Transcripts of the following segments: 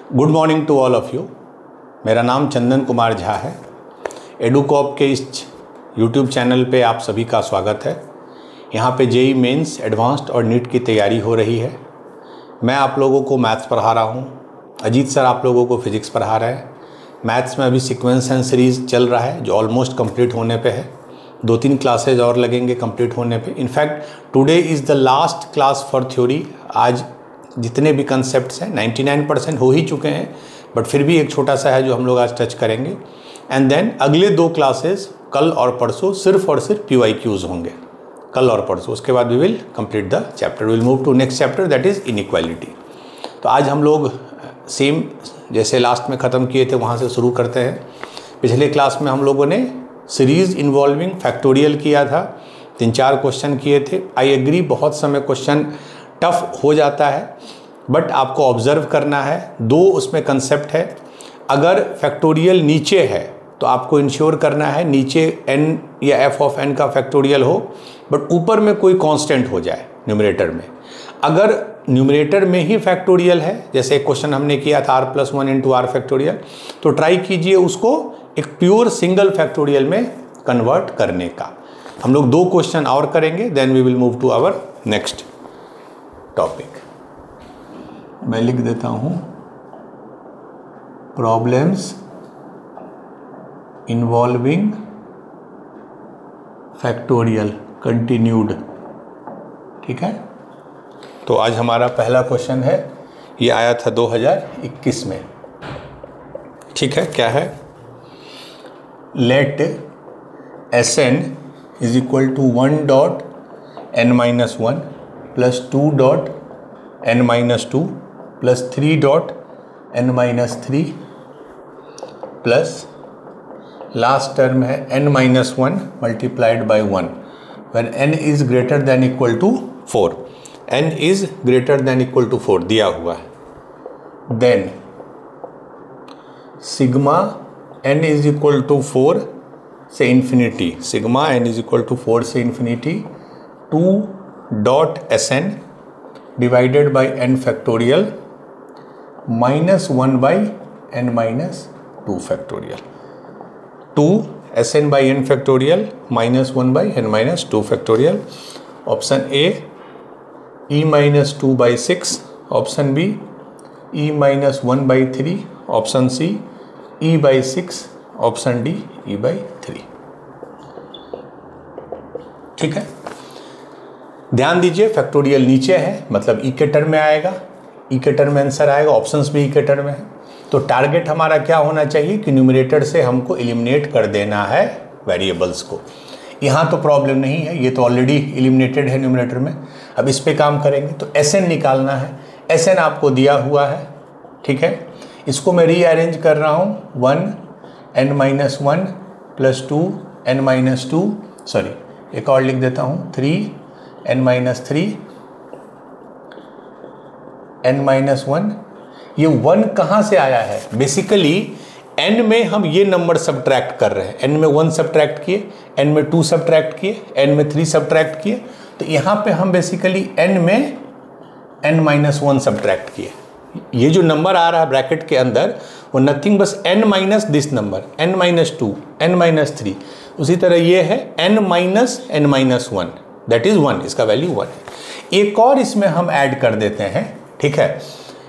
Good morning to all of you. मेरा नाम चंदन कुमार झा है। एडुकॉप के इस यूट्यूब चैनल पे आप सभी का स्वागत है। यहाँ पे जेई मेंस, एडवांस्ड और नीट की तैयारी हो रही है। मैं आप लोगों को मैथ्स पढ़ा रहा हूँ। अजीत सर आप लोगों को फिज़िक्स पढ़ा रहे हैं। मैथ्स में अभी सीक्वेंस एंड सीरीज़ चल रहा है जो ऑलमोस्ट कंप्लीट होने पे है। 2-3 क्लासेज और लगेंगे कंप्लीट होने पे। In fact today is the last class for theory. आज जितने भी कंसेप्ट्स हैं 99% हो ही चुके हैं, बट फिर भी एक छोटा सा है जो हम लोग आज टच करेंगे। एंड देन अगले 2 क्लासेस कल और परसों सिर्फ और सिर्फ PYQs होंगे, कल और परसों। उसके बाद we will complete the chapter, will move to next chapter that is inequality. तो आज हम लोग सेम जैसे लास्ट में ख़त्म किए थे वहाँ से शुरू करते हैं। पिछले क्लास में हम लोगों ने सीरीज़ इन्वॉल्विंग फैक्टोरियल किया था, 3-4 क्वेश्चन किए थे। आई एग्री बहुत समय क्वेश्चन टफ हो जाता है, बट आपको ऑब्जर्व करना है। 2 उसमें कंसेप्ट है। अगर फैक्टोरियल नीचे है तो आपको इंश्योर करना है नीचे n या f ऑफ n का फैक्टोरियल हो, बट ऊपर में कोई कांस्टेंट हो जाए न्यूमरेटर में। अगर न्यूमरेटर में ही फैक्टोरियल है, जैसे एक क्वेश्चन हमने किया था r+1 इंटू r फैक्टोरियल, तो ट्राई कीजिए उसको एक प्योर सिंगल फैक्टोरियल में कन्वर्ट करने का। हम लोग 2 क्वेश्चन और करेंगे, then we will move to our next topic. मैं लिख देता हूं प्रॉब्लम्स इन्वॉल्विंग फैक्टोरियल कंटिन्यूड। ठीक है, तो आज हमारा पहला क्वेश्चन है, ये आया था 2021 में। ठीक है, क्या है? Let Sn is equal to 1.n-1 plus 2.n-2 plus 3.n-3 plus last term है n-1 multiplied by 1 when n is greater than equal to 4। n is greater than equal to 4 दिया हुआ है। देन sigma n is equal to 4 से infinity, sigma n is equal to 4 से infinity 2.Sn divided by n factorial minus 1 by n-2 factorial. 2Sn by n factorial minus 1 by n-2 factorial. Option A e-2 by 6, option B e-1 by 3, option C e by 6, option D e by 3। ठीक है, ध्यान दीजिए factorial नीचे है मतलब ई के term में आएगा, ई के टर्म में आंसर आएगा, ऑप्शंस भी ई के टर्म में है। तो टारगेट हमारा क्या होना चाहिए कि न्यूमरेटर से हमको एलिमिनेट कर देना है वेरिएबल्स को। यहाँ तो प्रॉब्लम नहीं है, ये तो ऑलरेडी एलिमिनेटेड है न्यूमरेटर में। अब इस पे काम करेंगे तो Sn निकालना है। Sn आपको दिया हुआ है। ठीक है, इसको मैं रीअरेंज कर रहा हूँ 1n-1 प्लस 2n-2, सॉरी एक और लिख देता हूँ 3n-3 n-1। ये 1 कहाँ से आया है? बेसिकली n में हम ये नंबर सब्ट्रैक्ट कर रहे हैं। n में 1 सब्ट्रैक्ट किए, n में 2 सब्ट्रैक्ट किए, n में 3 सब्ट्रैक्ट किए, तो यहाँ पे हम बेसिकली n में n-1 सब्ट्रैक्ट किए। ये जो नंबर आ रहा है ब्रैकेट के अंदर वो नथिंग बस n minus this number n-2 n-3। उसी तरह ये है n-1 दैट इज 1, इसका वैल्यू 1 है। एक और इसमें हम ऐड कर देते हैं। ठीक है,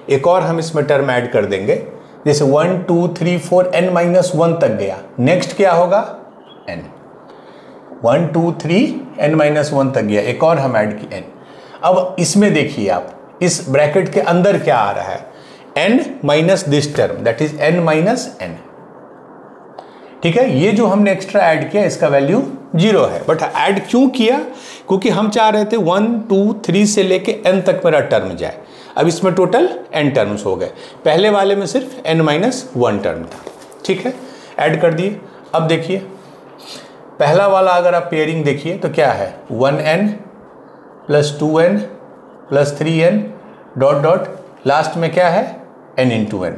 एक और हम इसमें टर्म ऐड कर देंगे, जैसे 1 2 3 4 n-1 तक गया, नेक्स्ट क्या होगा n, 1 2 3 n-1 तक गया, एक और हम ऐड की n। अब इसमें देखिए आप इस ब्रैकेट के अंदर क्या आ रहा है, n minus this term that is n-n। ठीक है, ये जो हमने एक्स्ट्रा ऐड किया इसका वैल्यू 0 है। बट ऐड क्यों किया? क्योंकि हम चाह रहे थे 1 2 3 से लेके n तक मेरा टर्म जाए। अब इसमें टोटल n टर्म्स हो गए, पहले वाले में सिर्फ n-1 टर्म था। ठीक है, ऐड कर दिए। अब देखिए पहला वाला अगर आप पेयरिंग देखिए तो क्या है, 1n plus 2n plus 3n dot dot last में क्या है n×n।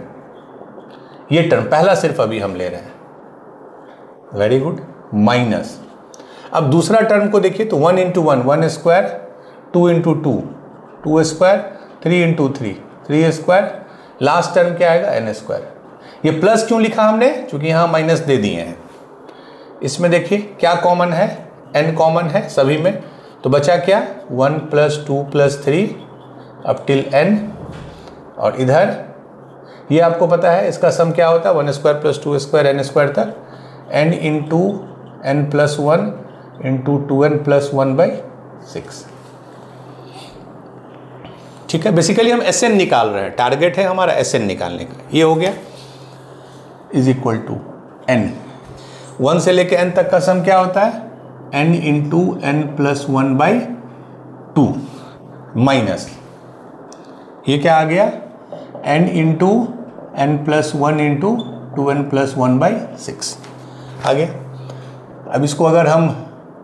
ये टर्म पहला सिर्फ अभी हम ले रहे हैं, वेरी गुड, माइनस। अब दूसरा टर्म को देखिए तो 1×1 1 square, 2×2 2 square, 3×3 3 square, last term क्या आएगा n स्क्वायर। ये प्लस क्यों लिखा हमने, क्योंकि यहाँ माइनस दे दिए हैं। इसमें देखिए क्या कॉमन है, n कॉमन है सभी में, तो बचा क्या 1 + 2 + 3 अप टिल n। और इधर ये आपको पता है इसका सम क्या होता है 1 स्क्वायर + 2 स्क्वायर n स्क्वायर तक, n into n + 1 into 2n + 1/6। ठीक है, बेसिकली हम Sn निकाल रहे हैं, टारगेट है हमारा Sn निकालने का। ये हो गया इज इक्वल टू n, 1 से लेके n तक का सम क्या होता है n इंटू n + 1/2 माइनस ये क्या आ गया n into n + 1 into 2n + 1/6 आ गया। अब इसको अगर हम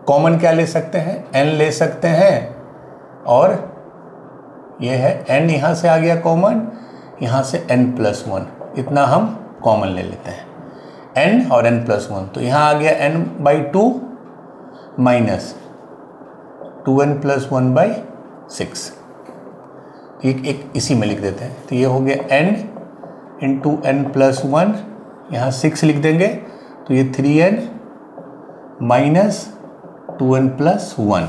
कॉमन क्या ले सकते हैं, n ले सकते हैं, और ये है n यहाँ से आ गया कॉमन, यहाँ से n + 1 इतना हम कॉमन ले लेते हैं, n और n + 1, तो यहाँ आ गया n/2 माइनस 2n + 1/6। एक इसी में लिख देते हैं, तो ये हो गया n इंटू n + 1, यहाँ 6 लिख देंगे, तो ये 3n माइनस 2n + 1,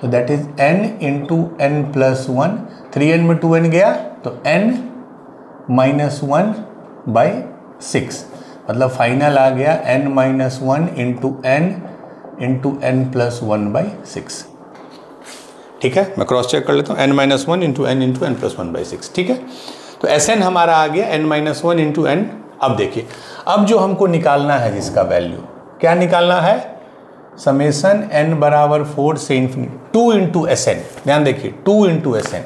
तो that is n into n + 1, 3n में 2n गया तो n - 1/6, मतलब फाइनल आ गया n - 1 इंटू n + 1/6। ठीक है, मैं क्रॉस चेक कर लेता हूँ, n - 1 इंटू n + 1/6। ठीक है, तो Sn हमारा आ गया n - 1 इंटू n। अब देखिए, अब जो हमको निकालना है जिसका वैल्यू क्या निकालना है, समेसन n = 4 से इन्फिनिटी 2 इंटू Sn। ध्यान देखिए 2 इंटू Sn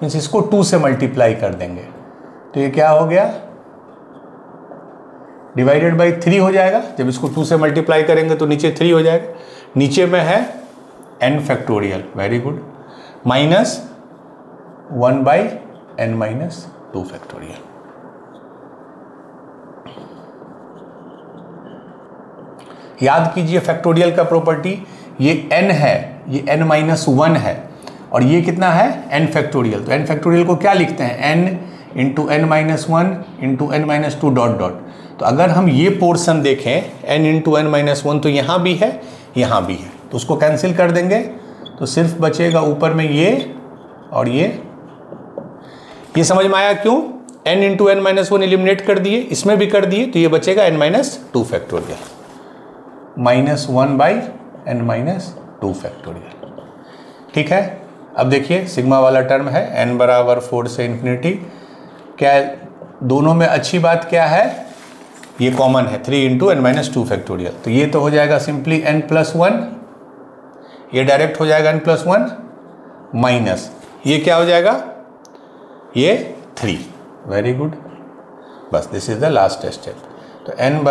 मीन्स इसको 2 से मल्टीप्लाई कर देंगे, तो ये क्या हो गया डिवाइडेड बाई 3 हो जाएगा। जब इसको 2 से मल्टीप्लाई करेंगे तो नीचे 3 हो जाएगा, नीचे में है n factorial, very good, minus 1/n - 2 factorial. याद कीजिए फैक्टोरियल का प्रॉपर्टी, ये n है, ये n - 1 है, और ये कितना है n फैक्टोरियल। तो n फैक्टोरियल को क्या लिखते हैं, n into n - 1 into n - 2 dot dot. तो अगर हम ये पोर्शन देखें n इंटू n - 1, तो यहाँ भी है यहाँ भी है, तो उसको कैंसिल कर देंगे, तो सिर्फ बचेगा ऊपर में ये और ये समझ में आया क्यों, n इंटू n - 1 एलिमिनेट कर दिए, इसमें भी कर दिए, तो ये बचेगा n - 2 फैक्टोरियल, -1/n - 2 फैक्टोरियल। ठीक है, अब देखिए सिग्मा वाला टर्म है n = 4 से इन्फिनिटी, क्या दोनों में अच्छी बात क्या है, ये कॉमन है 3 इंटू n - 2 फैक्टोरियल, तो ये तो हो जाएगा सिंपली n + 1, ये डायरेक्ट हो जाएगा n + 1 माइनस ये क्या हो जाएगा, ये 3, वेरी गुड, बस this is the last step. तो n =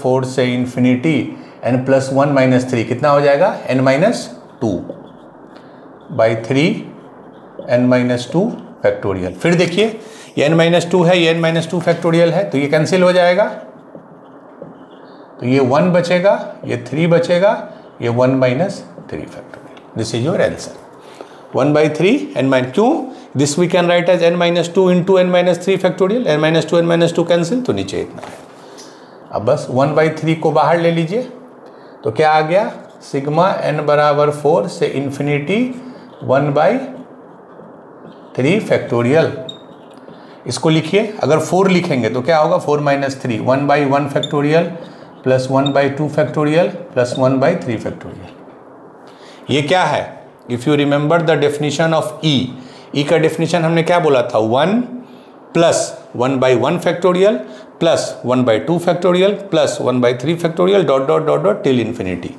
4 से इन्फिनिटी n + 1 - 3 कितना हो जाएगा n - 2 बाई 3 n - 2 फैक्टोरियल। फिर देखिए ये n - 2 है, ये n - 2 फैक्टोरियल है, तो ये कैंसिल हो जाएगा, तो ये 1 बचेगा, ये 3 बचेगा, ये 1 - 3 factorial. This is your answer 1/3 n - क्यों, this we can write as n - 2 into n - 3 factorial, n - 2 cancel, तो नीचे इतना है। अब बस 1/3 को बाहर ले लीजिए, तो क्या आ गया, सिग्मा n = 4 से इन्फिनिटी 1/3 फैक्टोरियल। इसको लिखिए, अगर 4 लिखेंगे तो क्या होगा 4 - 3, 1/1 factorial plus 1/2 factorial plus 1/3 factorial. ये क्या है, if you remember the definition of e का डेफिनेशन हमने क्या बोला था, 1 plus 1/1 factorial plus 1/2 factorial plus 1/3 factorial dot dot dot dot till infinity.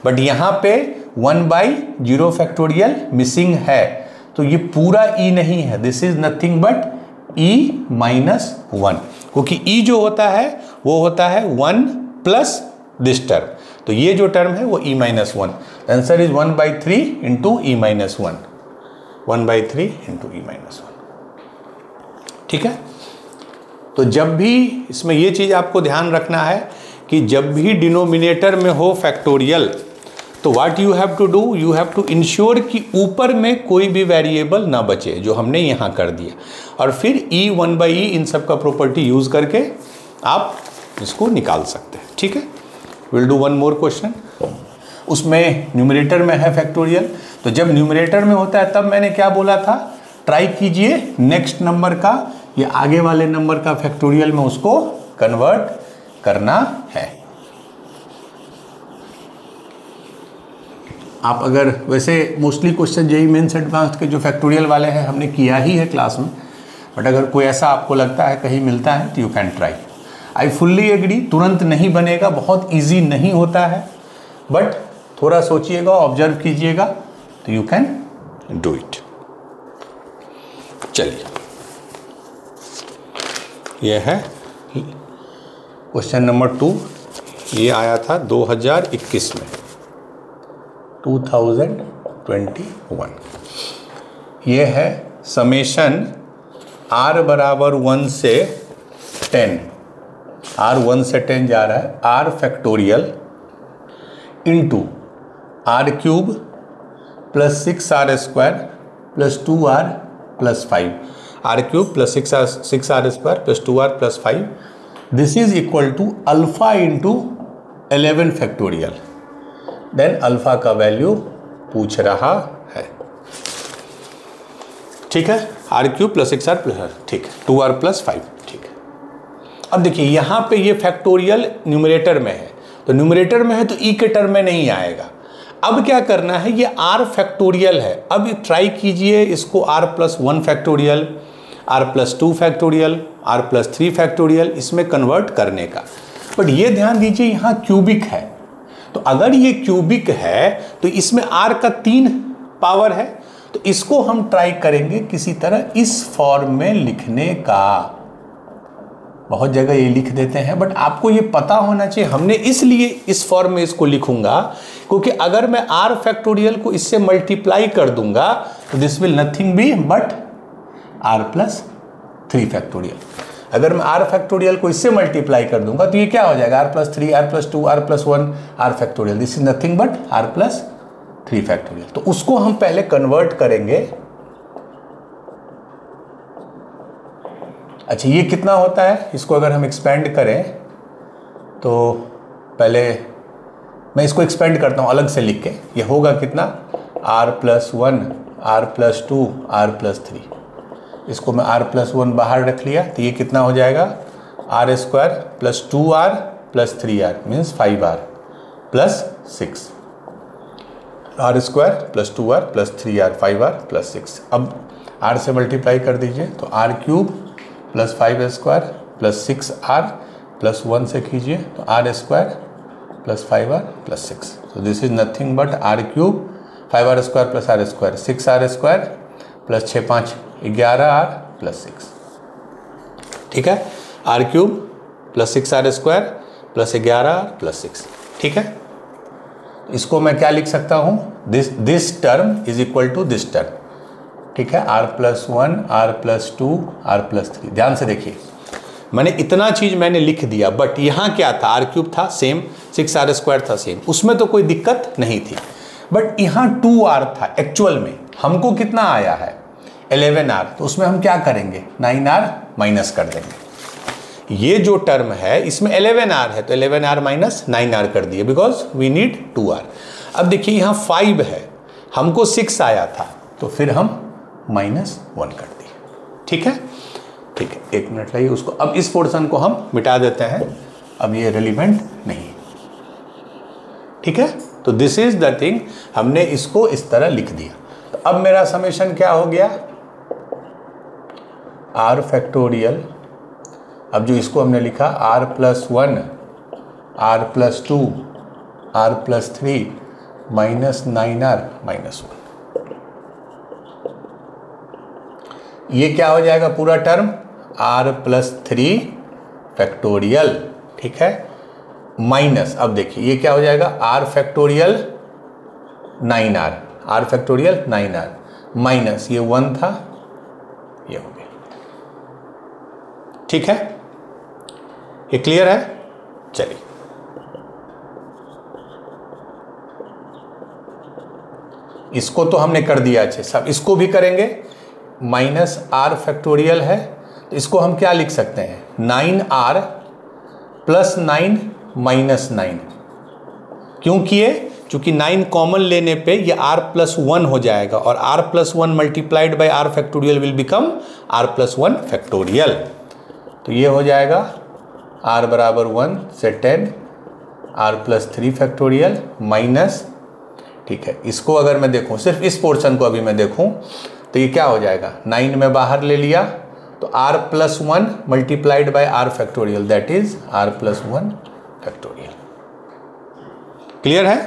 But यहाँ पे 1/0 फैक्टोरियल मिसिंग है, तो ये पूरा ई नहीं है, this is nothing but e - 1, क्योंकि e जो होता है वो होता है 1 प्लस दिस टर्म, तो ये जो टर्म है वो e - 1। Answer is 1/3 into e - 1, 1/3 into e - 1। ठीक है, तो जब भी इसमें ये चीज़ आपको ध्यान रखना है कि जब भी डिनोमिनेटर में हो फैक्टोरियल, तो what you have to do, you have to ensure कि ऊपर में कोई भी वेरिएबल ना बचे, जो हमने यहाँ कर दिया, और फिर e 1/e इन सब का प्रॉपर्टी यूज करके आप इसको निकाल सकते हैं। ठीक है, will do one more question. उसमें न्यूमरेटर में है फैक्टोरियल, तो जब न्यूमरेटर में होता है तब मैंने क्या बोला था, ट्राई कीजिए नेक्स्ट नंबर का या आगे वाले नंबर का फैक्टोरियल में उसको कन्वर्ट करना है। आप अगर वैसे mostly question JEE mains advanced के जो फैक्टोरियल वाले हैं हमने किया ही है क्लास में, बट अगर कोई ऐसा आपको लगता है कहीं मिलता है तो you can try. I fully agree, तुरंत नहीं बनेगा, बहुत इजी नहीं होता है, बट थोड़ा सोचिएगा, ऑब्जर्व कीजिएगा तो यू कैन डू इट। चलिए, यह है क्वेश्चन नंबर 2। ये आया था 2021 में, 2021। ये है समेशन r बराबर 1 से 10, r 1 से 10 जा रहा है, r factorial into r cube plus 6r square plus 2r plus 5, r cube plus 6r square plus 2r plus 5, this is equal to alpha into 11 factorial. Then alpha का value पूछ रहा है। ठीक है, r cube plus 6r plus, ठीक है, 2r plus 5। ठीक है, अब देखिए यहाँ पे ये फैक्टोरियल न्यूमरेटर में है, तो न्यूमरेटर में है तो e के टर्म में नहीं आएगा। अब क्या करना है, ये r फैक्टोरियल है, अब ट्राई कीजिए इसको r plus 1 factorial, r plus 2 factorial, r plus 3 factorial इसमें कन्वर्ट करने का। बट ये ध्यान दीजिए यहाँ क्यूबिक है, तो अगर ये क्यूबिक है तो इसमें r का 3 पावर है, तो इसको हम ट्राई करेंगे किसी तरह इस फॉर्म में लिखने का। बहुत जगह ये लिख देते हैं, बट आपको ये पता होना चाहिए, हमने इसलिए इस फॉर्म में इसको लिखूंगा क्योंकि अगर मैं r फैक्टोरियल को इससे मल्टीप्लाई कर दूंगा तो this will nothing B but r plus 3 factorial. अगर मैं r फैक्टोरियल को इससे मल्टीप्लाई कर दूंगा तो ये क्या हो जाएगा, r plus 3, r plus 2, r plus 1, r factorial, this is nothing but r plus 3 factorial. तो उसको हम पहले कन्वर्ट करेंगे। अच्छा, ये कितना होता है, इसको अगर हम एक्सपेंड करें तो पहले मैं इसको एक्सपेंड करता हूँ अलग से लिख के, ये होगा कितना, r plus 1, r plus 2, r plus 3। इसको मैं r प्लस 1 बाहर रख लिया तो ये कितना हो जाएगा, r square plus 2r plus 3r means 5r plus 6, r square plus 2r plus 3r 5r plus 6। अब r से मल्टीप्लाई कर दीजिए तो r cube plus 5 square plus 6r plus 1 से कीजिए तो r square plus 5r plus 6। तो this is nothing but r cube 5r square plus r square 6r square plus 6 5 11r plus 6। ठीक है, r cube plus 6r square plus 11r plus 6। ठीक है, इसको मैं क्या लिख सकता हूँ, this term is equal to this term. ठीक है, r plus 1, r plus 2, r plus 3। ध्यान से देखिए, मैंने इतना चीज मैंने लिख दिया, बट यहाँ क्या था, r क्यूब था सेम, 6r स्क्वायर था सेम, उसमें तो कोई दिक्कत नहीं थी। बट यहाँ 2r था, एक्चुअल में हमको कितना आया है 11r, तो उसमें हम क्या करेंगे, 9r माइनस कर देंगे। ये जो टर्म है इसमें 11r है तो 11r माइनस 9r कर दिए, बिकॉज वी नीड 2r। अब देखिए यहाँ 5 है, हमको 6 आया था तो फिर हम -1 कर दिए। ठीक है, ठीक है, एक मिनट लाइए उसको, अब इस पोर्शन को हम मिटा देते हैं, अब ये रिलेवेंट नहीं। ठीक है, तो दिस इज द थिंग, हमने इसको इस तरह लिख दिया। तो अब मेरा समेशन क्या हो गया, r फैक्टोरियल, अब जो इसको हमने लिखा r plus 1, r plus 2, r plus 3 minus 9r minus 1, ये क्या हो जाएगा पूरा टर्म, r प्लस 3 फैक्टोरियल। ठीक है, माइनस, अब देखिए ये क्या हो जाएगा, r factorial 9r, r factorial 9r minus ये 1 था, ये हो गया। ठीक है, ये क्लियर है। चलिए, इसको तो हमने कर दिया अच्छे सब, इसको भी करेंगे। माइनस आर फैक्टोरियल है तो इसको हम क्या लिख सकते हैं, 9r प्लस 9 माइनस 9। क्यों किए, चूंकि 9 कॉमन लेने पे ये r प्लस 1 हो जाएगा और r plus 1 multiplied by r factorial will become r plus 1 factorial. तो ये हो जाएगा r बराबर 1 से 10 r प्लस 3 फैक्टोरियल माइनस, ठीक है, इसको अगर मैं देखूं, सिर्फ इस पोर्शन को अभी मैं देखूं तो ये क्या हो जाएगा, 9 में बाहर ले लिया तो r plus 1 multiplied by r factorial that is r plus 1 factorial. Clear है,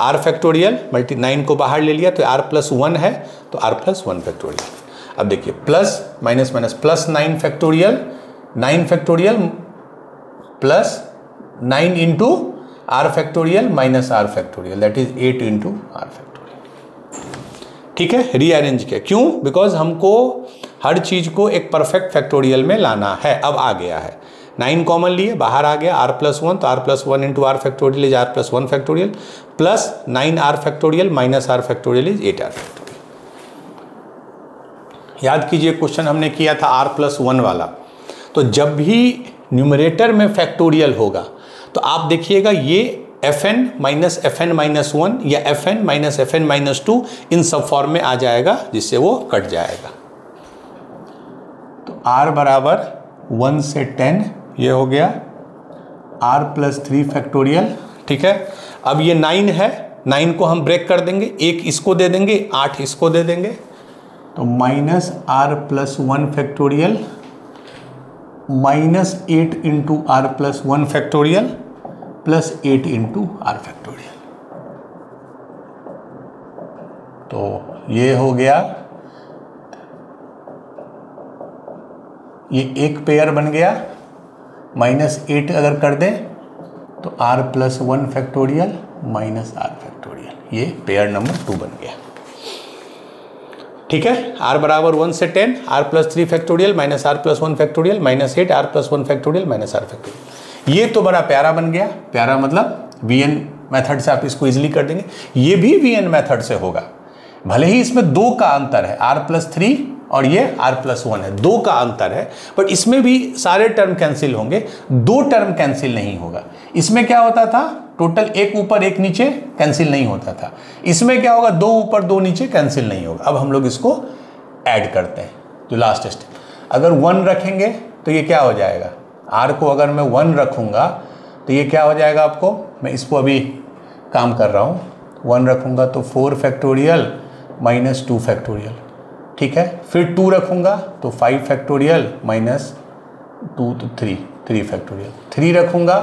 r फैक्टोरियल मल्टी 9 को बाहर ले लिया तो r प्लस 1 है तो r प्लस 1 फैक्टोरियल। अब देखिए plus minus minus plus 9 factorial, 9 factorial plus 9 into r factorial minus r factorial that is 8 into r factorial. ठीक है, रीअरेंज किया, क्यों, बिकॉज हमको हर चीज को एक परफेक्ट फैक्टोरियल में लाना है। अब आ गया है 9 कॉमन लिए, बाहर आ गया r प्लस 1 तो r plus 1 into r factorial is r plus 1 factorial plus 9r factorial minus r factorial is 8r factorial. याद कीजिए क्वेश्चन हमने किया था r प्लस 1 वाला, तो जब भी न्यूमरेटर में फैक्टोरियल होगा तो आप देखिएगा ये fn माइनस fn माइनस 1 या fn माइनस fn माइनस 2 इन सब फॉर्म में आ जाएगा, जिससे वो कट जाएगा। तो r बराबर 1 से 10 ये हो गया r प्लस 3 फैक्टोरियल। ठीक है, अब ये 9 है, 9 को हम ब्रेक कर देंगे, 1 इसको दे देंगे, 8 इसको दे देंगे, तो minus r plus 1 factorial minus 8 into r plus 1 factorial plus 8 into r factorial. तो ये हो गया, ये एक पेयर बन गया, माइनस 8 अगर कर दें तो r plus 1 factorial minus r factorial, ये पेयर नंबर 2 बन गया। ठीक है, r बराबर 1 से 10 r plus 3 factorial minus r plus 1 factorial minus 8 r plus 1 factorial minus r factorial. ये तो बड़ा प्यारा बन गया, प्यारा मतलब वीएन मेथड से आप इसको इजीली कर देंगे। ये भी वीएन मेथड से होगा, भले ही इसमें 2 का अंतर है, r प्लस 3 और ये r प्लस 1 है, 2 का अंतर है, बट इसमें भी सारे टर्म कैंसिल होंगे, 2 टर्म कैंसिल नहीं होगा। इसमें क्या होता था, टोटल 1 ऊपर 1 नीचे कैंसिल नहीं होता था, इसमें क्या होगा 2 ऊपर 2 नीचे कैंसिल नहीं होगा। अब हम लोग इसको ऐड करते हैं, जो लास्ट स्टेप, अगर 1 रखेंगे तो ये क्या हो जाएगा, r को अगर मैं 1 रखूँगा तो ये क्या हो जाएगा, आपको मैं इसको अभी काम कर रहा हूँ, 1 रखूँगा तो 4 फैक्टोरियल माइनस 2 फैक्टोरियल। ठीक है, फिर 2 रखूँगा तो 5 फैक्टोरियल माइनस 2 तो 3 फैक्टोरियल, 3 रखूँगा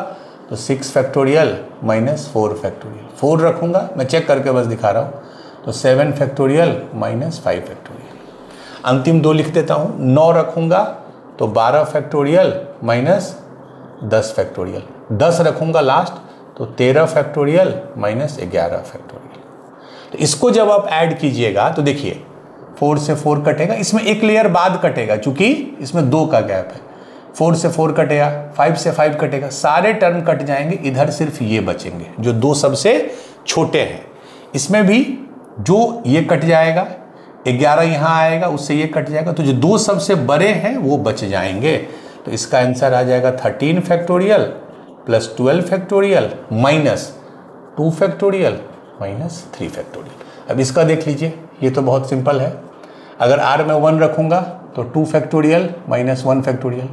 तो 6 फैक्टोरियल माइनस 4 फैक्टोरियल, 4 रखूँगा, मैं चेक करके बस दिखा रहा हूँ, तो 7 फैक्टोरियल माइनस 5 फैक्टोरियल। अंतिम 2 लिख देता हूँ, 9 रखूँगा तो 12 फैक्टोरियल माइनस 10 फैक्टोरियल, 10 रखूँगा लास्ट तो 13 फैक्टोरियल माइनस 11 फैक्टोरियल। तो इसको जब आप ऐड कीजिएगा तो देखिए 4 से 4 कटेगा, इसमें एक लेयर बाद कटेगा क्योंकि इसमें 2 का गैप है, 4 से 4 कटेगा, 5 से 5 कटेगा, सारे टर्म कट जाएंगे, इधर सिर्फ ये बचेंगे जो 2 सबसे छोटे हैं। इसमें भी जो ये कट जाएगा, 11 यहाँ आएगा, उससे ये कट जाएगा, तो जो 2 सबसे बड़े हैं वो बच जाएंगे। तो इसका आंसर आ जाएगा 13 factorial plus 12 factorial minus 2 factorial minus 3 factorial. अब इसका देख लीजिए, ये तो बहुत सिंपल है, अगर r में 1 रखूँगा तो 2 फैक्टोरियल माइनस 1 फैक्टोरियल,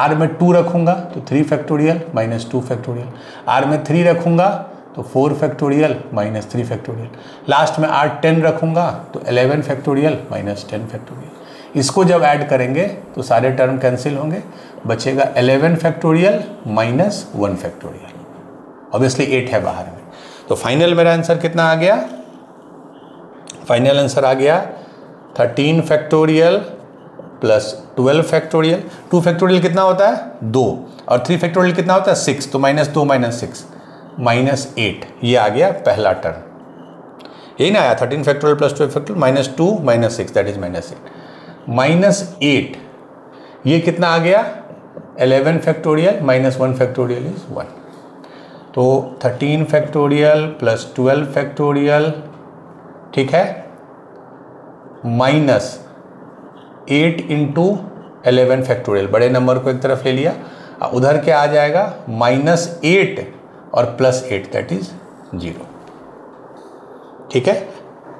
r में 2 रखूँगा तो 3 फैक्टोरियल माइनस 2 फैक्टोरियल, r में 3 रखूँगा तो 4 फैक्टोरियल माइनस 3 फैक्टोरियल, लास्ट में r 10 रखूँगा तो 11 फैक्टोरियल माइनस 10 फैक्टोरियल। इसको जब ऐड करेंगे तो सारे टर्म कैंसिल होंगे, बचेगा 11 फैक्टोरियल माइनस 1 फैक्टोरियल, ऑब्वियसली 8 है बाहर में। तो फाइनल मेरा आंसर कितना आ गया, फाइनल आंसर आ गया 13 फैक्टोरियल प्लस 12 फैक्टोरियल। 2 फैक्टोरियल कितना होता है 2, और 3 फैक्टोरियल कितना होता है 6, तो माइनस 2 माइनस 6 माइनस 8, ये आ गया पहला टर्म, यही ना आया 13 factorial plus 12 factorial minus 2 minus 6 that is minus 8, minus 8 ये कितना आ गया 11 फैक्टोरियल माइनस 1 फैक्टोरियल इज 1, तो 13 फैक्टोरियल प्लस 12 फैक्टोरियल ठीक है, माइनस 8 इंटू 11 फैक्टोरियल, बड़े नंबर को एक तरफ ले लिया, उधर क्या आ जाएगा -8 और +8 दैट इज 0। ठीक है,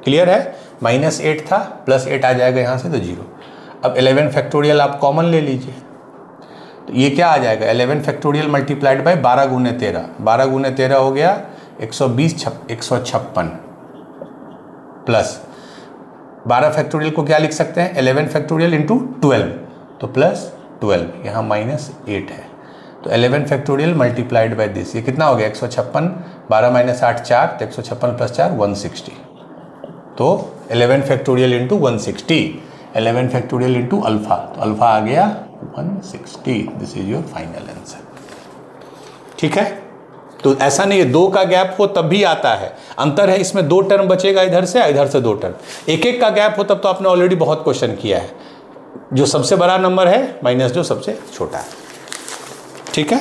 क्लियर है, -8 था +8 आ जाएगा यहाँ से तो 0। अब 11 फैक्टोरियल आप कॉमन ले लीजिए, तो ये क्या आ जाएगा 11 फैक्टोरियल मल्टीप्लाइड बाय 12 गुने 13, 12 गुने 13 हो गया 156 प्लस 12 फैक्टोरियल को क्या लिख सकते हैं 11 फैक्टोरियल इंटू 12, तो +12, यहाँ -8 है, तो 11 फैक्टोरियल मल्टीप्लाइड बाय दिस, ये कितना हो गया 156, 12 - 8 4, तो 156 + 4 160, तो 11 factorial into 160, 11 factorial into alpha, तो अल्फा आ गया 160, this is your final answer. ठीक है, तो ऐसा नहीं है 2 का गैप हो तब भी आता है, अंतर है इसमें 2 टर्म बचेगा इधर से 2 टर्म, एक का गैप हो तब तो आपने ऑलरेडी बहुत क्वेश्चन किया है, जो सबसे बड़ा नंबर है माइनस जो सबसे छोटा है। ठीक है,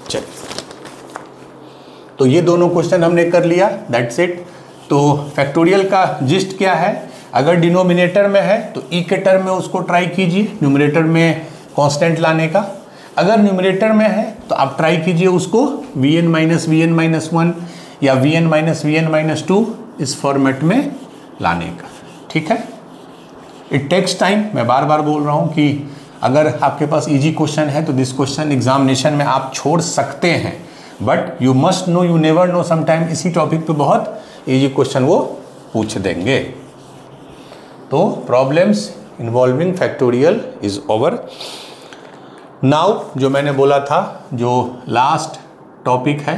चलिए, तो ये दोनों क्वेश्चन हमने कर लिया, दैट्स इट। तो फैक्टोरियल का जिस्ट क्या है, अगर डिनोमिनेटर में है तो ई के टर्म में उसको ट्राई कीजिए, न्यूमरेटर में कांस्टेंट लाने का, अगर न्यूमरेटर में है तो आप ट्राई कीजिए उसको Vn - Vn - 1 या Vn - Vn - 2 इस फॉर्मेट में लाने का। ठीक है, इट टेक्स टाइम, मैं बार बार बोल रहा हूँ कि अगर आपके पास इजी क्वेश्चन है तो दिस क्वेश्चन एग्जामिनेशन में आप छोड़ सकते हैं, but you must know, you never know, sometime इसी टॉपिक पे बहुत इजी क्वेश्चन वो पूछ देंगे। तो problems involving factorial is over. Now जो मैंने बोला था, जो लास्ट टॉपिक है,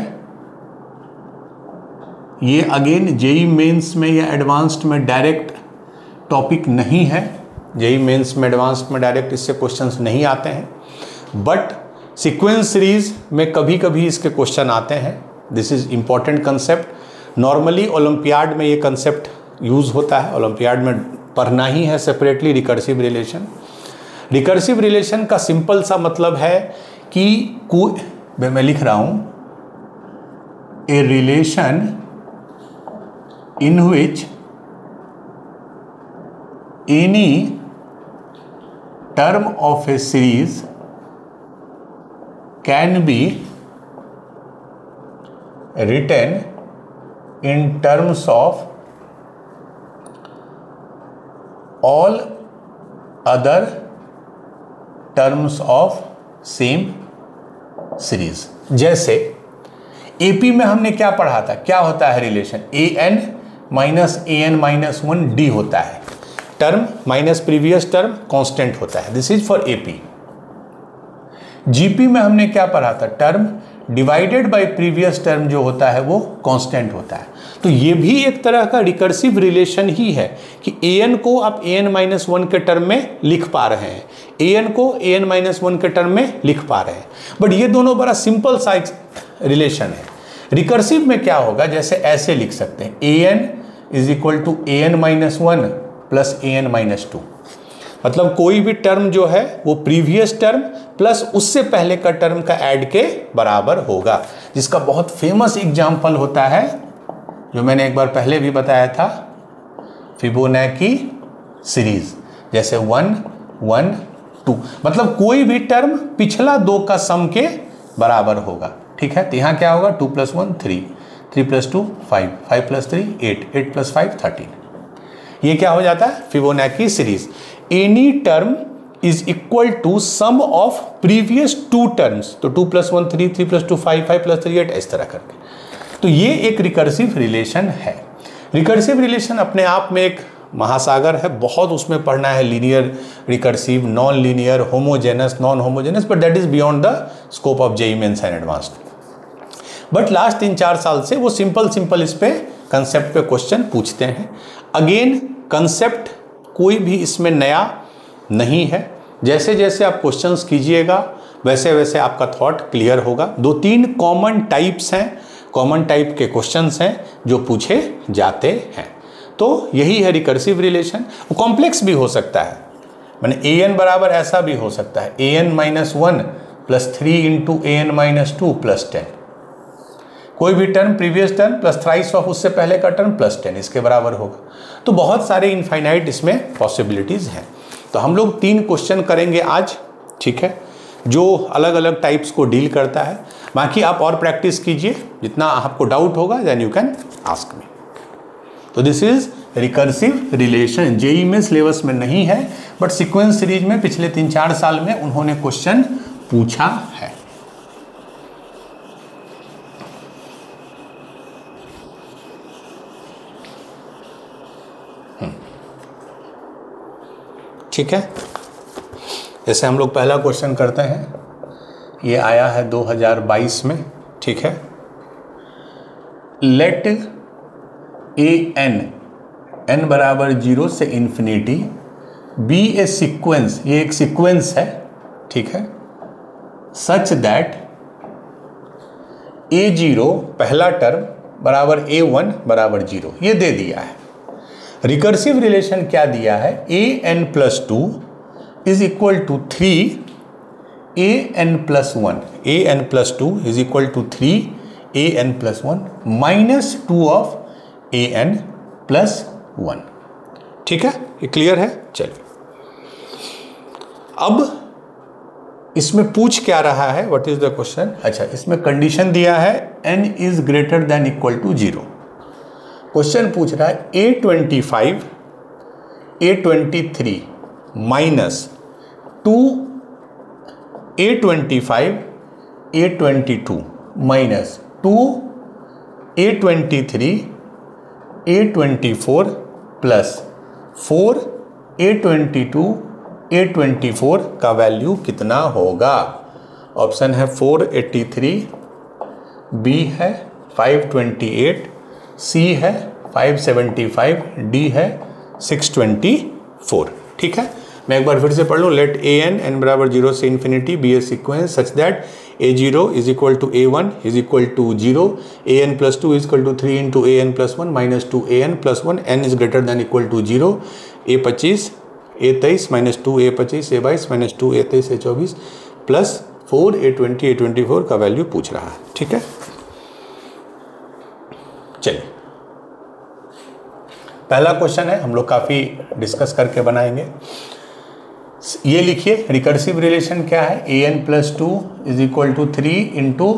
ये अगेन जेई मेंस में या एडवांस्ड में डायरेक्ट टॉपिक नहीं है, जेई मेंस में एडवांस्ड में डायरेक्ट इससे क्वेश्चंस नहीं आते हैं, बट सीक्वेंस सीरीज में कभी कभी इसके क्वेश्चन आते हैं। This is important concept, normally olympiad में ये कंसेप्ट यूज़ होता है, ओलंपियाड में पढ़ना ही है separately recursive relation. Recursive relation का सिंपल सा मतलब है कि मैं लिख रहा हूं a relation in which any term of a series can be written in terms of all other terms of same series. जैसे एपी में हमने क्या पढ़ा था, क्या होता है रिलेशन, an - an - 1 d होता है, term minus previous term constant होता है, this is for AP. GP में हमने क्या पढ़ा था, term divided by previous term जो होता है वो कांस्टेंट होता है। तो ये भी एक तरह का रिकर्सिव रिलेशन ही है कि an को आप an - 1 के टर्म में लिख पा रहे हैं, an को an - 1 के टर्म में लिख पा रहे हैं, बट ये दोनों बड़ा सिंपल सा रिलेशन है। रिकर्सिव में क्या होगा, जैसे ऐसे लिख सकते हैं an = an - 1 प्लस an - 2, मतलब कोई भी टर्म जो है वो प्रीवियस टर्म प्लस उससे पहले का टर्म का ऐड के बराबर होगा, जिसका बहुत फेमस एग्जाम्पल होता है जो मैंने एक बार पहले भी बताया था, फिबोनाची सीरीज, जैसे 1 1 2, मतलब कोई भी टर्म पिछला 2 का सम के बराबर होगा। ठीक है, तो यहाँ क्या होगा 2 + 1 3, 3 + 2 5, 5 + 3 8, 8 + 5 13, ये क्या हो जाता है Fibonacci series. Any term is equal to sum of previous 2 terms, तो 2 + 1 3, 3 + 2 5, 5 + 3 8, इस तरह करके। तो ये एक रिकर्सिव रिलेशन है। रिकर्सिव रिलेशन अपने आप में एक महासागर है, बहुत उसमें पढ़ना है, linear recursive, non linear, homogeneous, non homogeneous, but that is beyond the scope of JEE mains and advanced. But last 3-4 साल से वो सिंपल इस पे कंसेप्ट पे क्वेश्चन पूछते हैं। अगेन कंसेप्ट कोई भी इसमें नया नहीं है, जैसे जैसे आप क्वेश्चंस कीजिएगा वैसे वैसे आपका थॉट क्लियर होगा। 2-3 कॉमन टाइप्स हैं, कॉमन टाइप के क्वेश्चंस हैं जो पूछे जाते हैं। तो यही है रिकर्सिव रिलेशन। वो कॉम्प्लेक्स भी हो सकता है, माने an बराबर ऐसा भी हो सकता है an - 1 + 3 × an - 2 + 10। कोई भी term previous term plus thrice of उससे पहले का टर्म प्लस 10 इसके बराबर होगा। तो बहुत सारे इनफाइनाइट इसमें पॉसिबिलिटीज़ हैं। तो हम लोग 3 क्वेश्चन करेंगे आज, ठीक है, जो अलग अलग टाइप्स को डील करता है। बाकी आप और प्रैक्टिस कीजिए, जितना आपको डाउट होगा then you can ask me. तो this is recursive relation. JEE में सिलेबस में नहीं है, बट सीक्वेंस सीरीज में पिछले 3-4 साल में उन्होंने क्वेश्चन पूछा है। ठीक है, जैसे हम लोग पहला क्वेश्चन करते हैं, ये आया है 2022 में, ठीक है। लेट एन बराबर 0 से इन्फिनिटी बी ए सीक्वेंस, ये एक सीक्वेंस है, ठीक है, सच दैट A0 पहला टर्म बराबर A1 बराबर 0, ये दे दिया है। रिकर्सिव रिलेशन क्या दिया है, an+2 is equal to 3 an+1, an+2 is equal to 3 an+1 minus 2 of an+1। ठीक है, ये क्लियर है। चलिए, अब इसमें पूछ क्या रहा है, व्हाट इज द क्वेश्चन। अच्छा, इसमें कंडीशन दिया है n is greater than equal to 0। Question पूछ रहा है A25 A23 minus 2 A25 A22 minus 2 A23 A24 plus 4 A22 A24 का वैल्यू कितना होगा। ऑप्शन है 483, बी है 528, सी है 575, डी है 624। ठीक है, मैं एक बार फिर से पढ़ लूँ। लेट एन बराबर 0 से infinity be a sequence such that A0 is equal to A1 is equal to 0, an+2 is equal to 3 into an+1 minus 2 an+1, n is greater than equal to 0, A25 A23 minus 2 A25 A22 minus 2 A23 A24 plus 4 A20 A24 का value पूछ रहा है। ठीक है, चलिए पहला question है, हम लोग काफ़ी डिस्कस करके बनाएंगे। ये लिखिए, रिकर्सिव रिलेशन क्या है, an+2 is equal to 3 into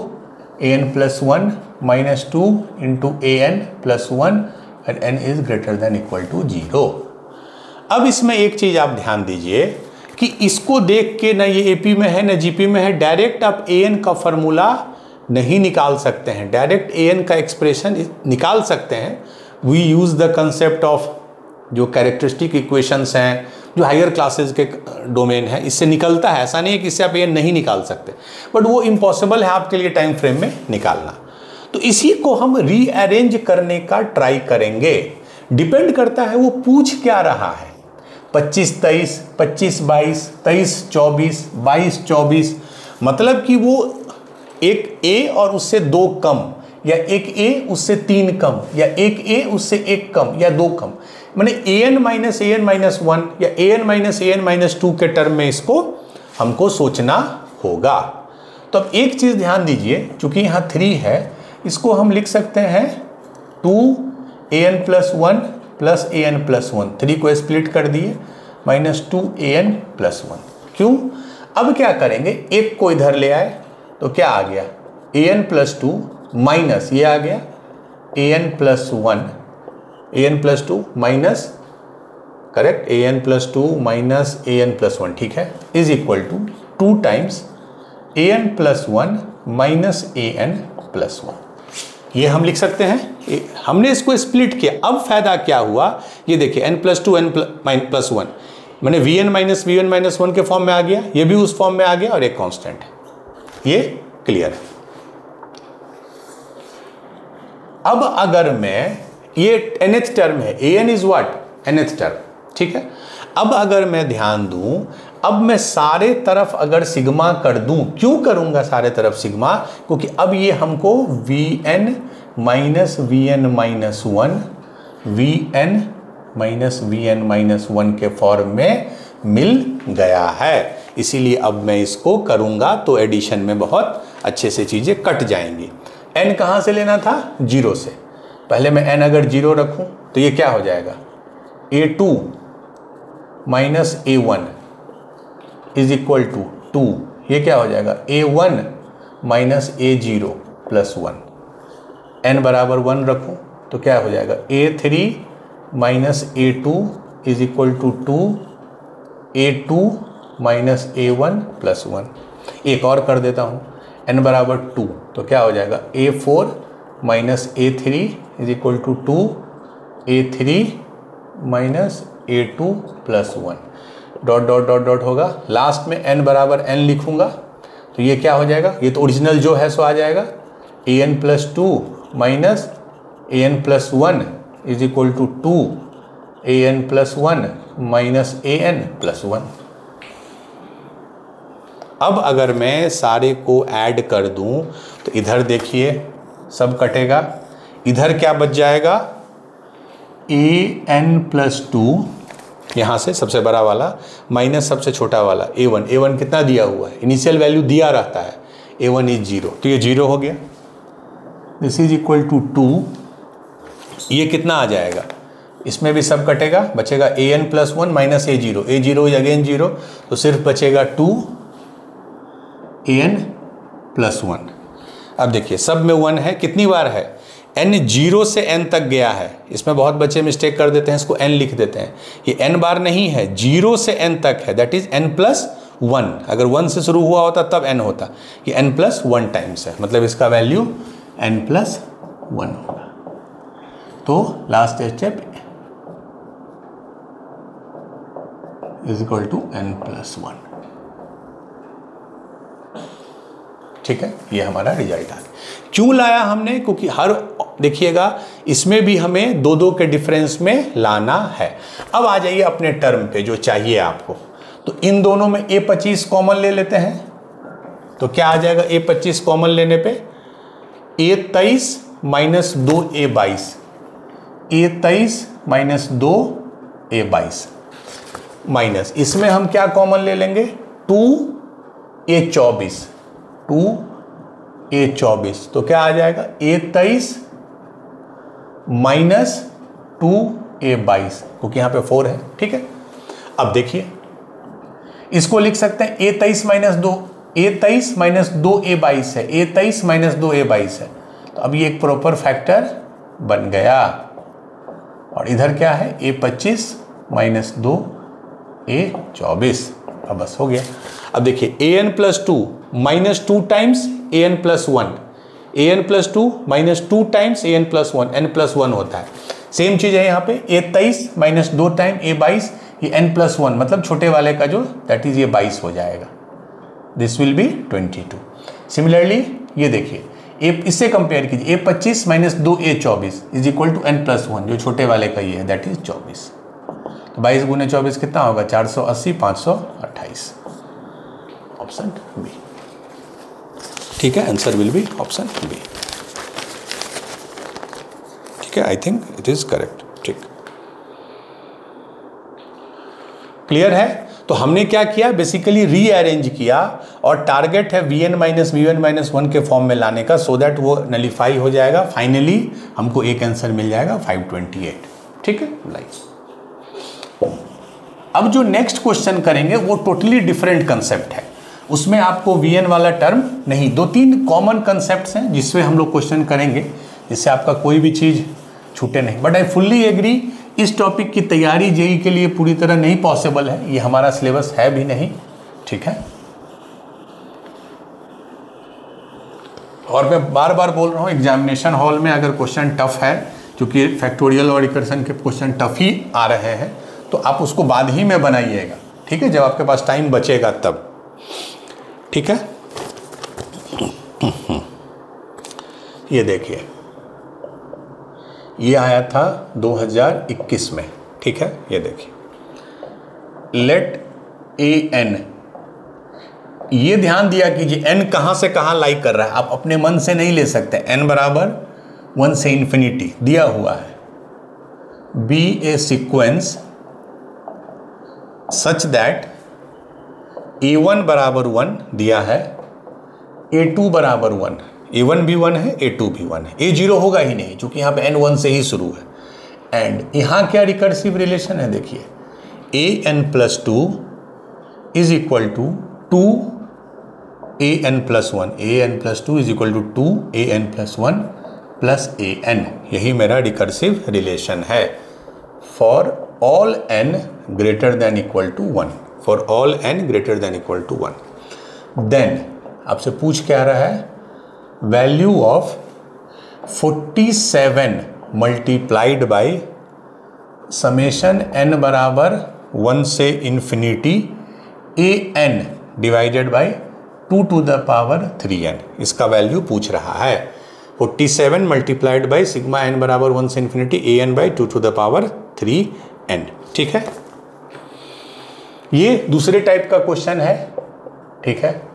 an+1 minus 2 into an+1 and n is greater than equal to 0। अब इसमें एक चीज़ आप ध्यान दीजिए कि इसको देख के ना ये AP में है ना GP में है, डायरेक्ट आप an का फॉर्मूला नहीं निकाल सकते हैं, डायरेक्ट an का एक्सप्रेशन निकाल सकते हैं। We use the concept of जो कैरेक्टरिस्टिक इक्वेशंस हैं, जो हायर क्लासेस के डोमेन है, इससे निकलता है। ऐसा नहीं है कि इससे आप an नहीं निकाल सकते, बट वो इम्पॉसिबल है आपके लिए टाइम फ्रेम में निकालना। तो इसी को हम रीअरेंज करने का ट्राई करेंगे। डिपेंड करता है वो पूछ क्या रहा है, 25-23, 25-22, 23-24, 22-24, मतलब कि वो एक A और उससे 2 कम, या एक A उससे 3 कम, या एक A उससे 1 कम या 2 कम, माने an-1 या an-2 के टर्म में इसको हमको सोचना होगा। तो अब एक चीज़ ध्यान दीजिए, चूंकि यहाँ 3 है, इसको हम लिख सकते हैं 2an+1 प्लस an+1, 3 को स्प्लिट कर दिए, माइनस 2an+1। क्यों? अब क्या करेंगे, एक को इधर ले आए तो क्या आ गया, an+2 माइनस ये आ गया an+1, an+2 minus, correct, an+2 minus an+1, ठीक है, is equal to 2 times an+1 minus an+1। ये हम लिख सकते हैं। हमने इसको स्प्लिट किया, अब फायदा क्या हुआ, ये देखिए n+2 n+1 मैंने vn-1 के फॉर्म में आ गया, ये भी उस फॉर्म में आ गया और एक कांस्टेंट है। ये क्लियर है। अब अगर मैं, ये nth टर्म है, an is what, nth term, ठीक है। अब अगर मैं ध्यान दूं, अब मैं सारे तरफ अगर सिग्मा कर दूं, क्यों करूंगा सारे तरफ सिग्मा, क्योंकि अब ये हमको vn minus vn minus 1 vn minus vn minus 1 के फॉर्म में मिल गया है। इसीलिए अब मैं इसको करूंगा तो एडिशन में बहुत अच्छे से चीज़ें कट जाएंगी। n कहाँ से लेना था? 0 से। पहले मैं n अगर 0 रखूं तो ये क्या हो जाएगा? a2 minus a1 is equal to 2। ये क्या हो जाएगा? a1 minus a0 plus 1। n बराबर 1 रखूं तो क्या हो जाएगा? a3 minus a2 is equal to 2, a2 minus a1 plus 1। एक और कर देता हूँ, n बराबर 2 तो क्या हो जाएगा? a4 minus a3 is equal to 2, a3 minus a2 plus 1। Dot dot dot dot होगा, लास्ट में n बराबर n लिखूंगा तो ये क्या हो जाएगा? ये तो ओरिजिनल जो है सो आ जाएगा, an plus 2 minus an plus 1 is equal to 2, an plus 1 minus an plus 1। अब अगर मैं सारे को ऐड कर दूं तो इधर देखिए सब कटेगा, इधर क्या बच जाएगा? an प्लस 2 यहाँ से सबसे बड़ा वाला माइनस सबसे छोटा वाला a1। a1 कितना दिया हुआ है? इनिशियल वैल्यू दिया रहता है, a1 इज 0 तो ये 0 हो गया। This is equal to 2। ये कितना आ जाएगा? इसमें भी सब कटेगा, बचेगा an plus 1 minus a0 is again 0 तो सिर्फ बचेगा 2 an प्लस 1। अब देखिए सब में 1 है, कितनी बार है? n 0 से n तक गया है। इसमें बहुत बच्चे मिस्टेक कर देते हैं, इसको n लिख देते हैं। ये n बार नहीं है, 0 से n तक है, दैट इज n प्लस 1। अगर 1 से शुरू हुआ होता तब n होता, ये n प्लस 1 टाइम्स है, मतलब इसका वैल्यू n प्लस 1 होगा। तो last step is equal to n plus 1। ठीक है, ये हमारा रिजल्ट आ गया। क्यों लाया हमने? क्योंकि हर देखिएगा इसमें भी हमें 2-2 के डिफरेंस में लाना है। अब आ जाइए अपने टर्म पे जो चाहिए आपको, तो इन दोनों में a25 कॉमन ले लेते हैं तो क्या आ जाएगा? a25 कॉमन लेने पे a23 minus 2a22, a23 minus 2a22 minus इसमें हम क्या कॉमन ले लेंगे? 2a24, 2a24 तो क्या आ जाएगा? a23 माइनस 2a22 क्योंकि यहाँ पे 4 है। ठीक है, अब देखिए इसको लिख सकते हैं a23 minus 2, a23 minus 2a22 है, a23 माइनस 2a22 है, तो अब ये एक प्रॉपर फैक्टर बन गया। और इधर क्या है? a25 minus 2a24। अब बस हो गया। अब देखिए an plus 2 minus 2 times an plus 1, an plus 2 minus 2 times an plus 1, n plus 1 होता है। सेम चीज़ है यहाँ पे, a23 माइनस 2 टाइम a22, ये n प्लस 1 मतलब छोटे वाले का जो दैट इज ये 22 हो जाएगा। This will be 22। सिमिलरली ये देखिए इससे कंपेयर कीजिए, a25 minus 2a24 is equal to n plus 1 जो छोटे वाले का ये है दैट इज 24। तो 22 गुने 24 कितना होगा? 480, 528। Option B. ठीक है, answer will be option B. ठीक है, I think it is correct. ठीक, क्लियर है? तो हमने क्या किया? बेसिकली रीअरेंज किया और टारगेट है vn माइनस v1 माइनस 1 के फॉर्म में लाने का, सो दैट वो नलीफाई हो जाएगा। फाइनली हमको एक आंसर मिल जाएगा 528। ठीक है, लाइक अब जो नेक्स्ट क्वेश्चन करेंगे वो टोटली डिफरेंट कंसेप्ट है। उसमें आपको vn वाला टर्म नहीं, 2-3 कॉमन कंसेप्ट्स हैं जिसमें हम लोग क्वेश्चन करेंगे, जिससे आपका कोई भी चीज़ छूटे नहीं। बट आई फुल्ली एग्री, इस टॉपिक की तैयारी जेई के लिए पूरी तरह नहीं पॉसिबल है, ये हमारा सिलेबस है भी नहीं। ठीक है, और मैं बार बार बोल रहा हूँ एग्जामिनेशन हॉल में अगर क्वेश्चन टफ है, क्योंकि फैक्टोरियल और रिकर्सन के क्वेश्चन टफ ही आ रहे हैं, तो आप उसको बाद ही में बनाइएगा। ठीक है, जब आपके पास टाइम बचेगा तब। ठीक है, ये देखिए ये आया था 2021 में। ठीक है, ये देखिए लेट an, ये ध्यान दिया कीजिए n कहाँ से कहाँ लाई कर रहा है, आप अपने मन से नहीं ले सकते। n बराबर 1 से इन्फिनिटी दिया हुआ है, be a sequence such that a1 बराबर 1 दिया है, a2 बराबर 1, A1 भी 1 है, A2 भी 1 है, A0 होगा ही नहीं क्योंकि यहाँ पे N1 से ही शुरू है। एंड यहाँ क्या रिकर्सिव रिलेशन है, देखिए an+2 is equal to 2an+1, an+2 is equal to 2an+1 plus an, यही मेरा रिकर्सिव रिलेशन है for all n greater than equal to 1, for all n greater than equal to 1। Then आपसे पूछ क्या रहा है, value of 47 multiplied by summation n बराबर 1 से infinity an divided by 2 to the power 3n, इसका value पूछ रहा है। 47 मल्टीप्लाइड बाई सिग्मा n बराबर 1 से infinity an by 2 to the power 3n, ठीक है। ये दूसरे टाइप का क्वेश्चन है, ठीक है।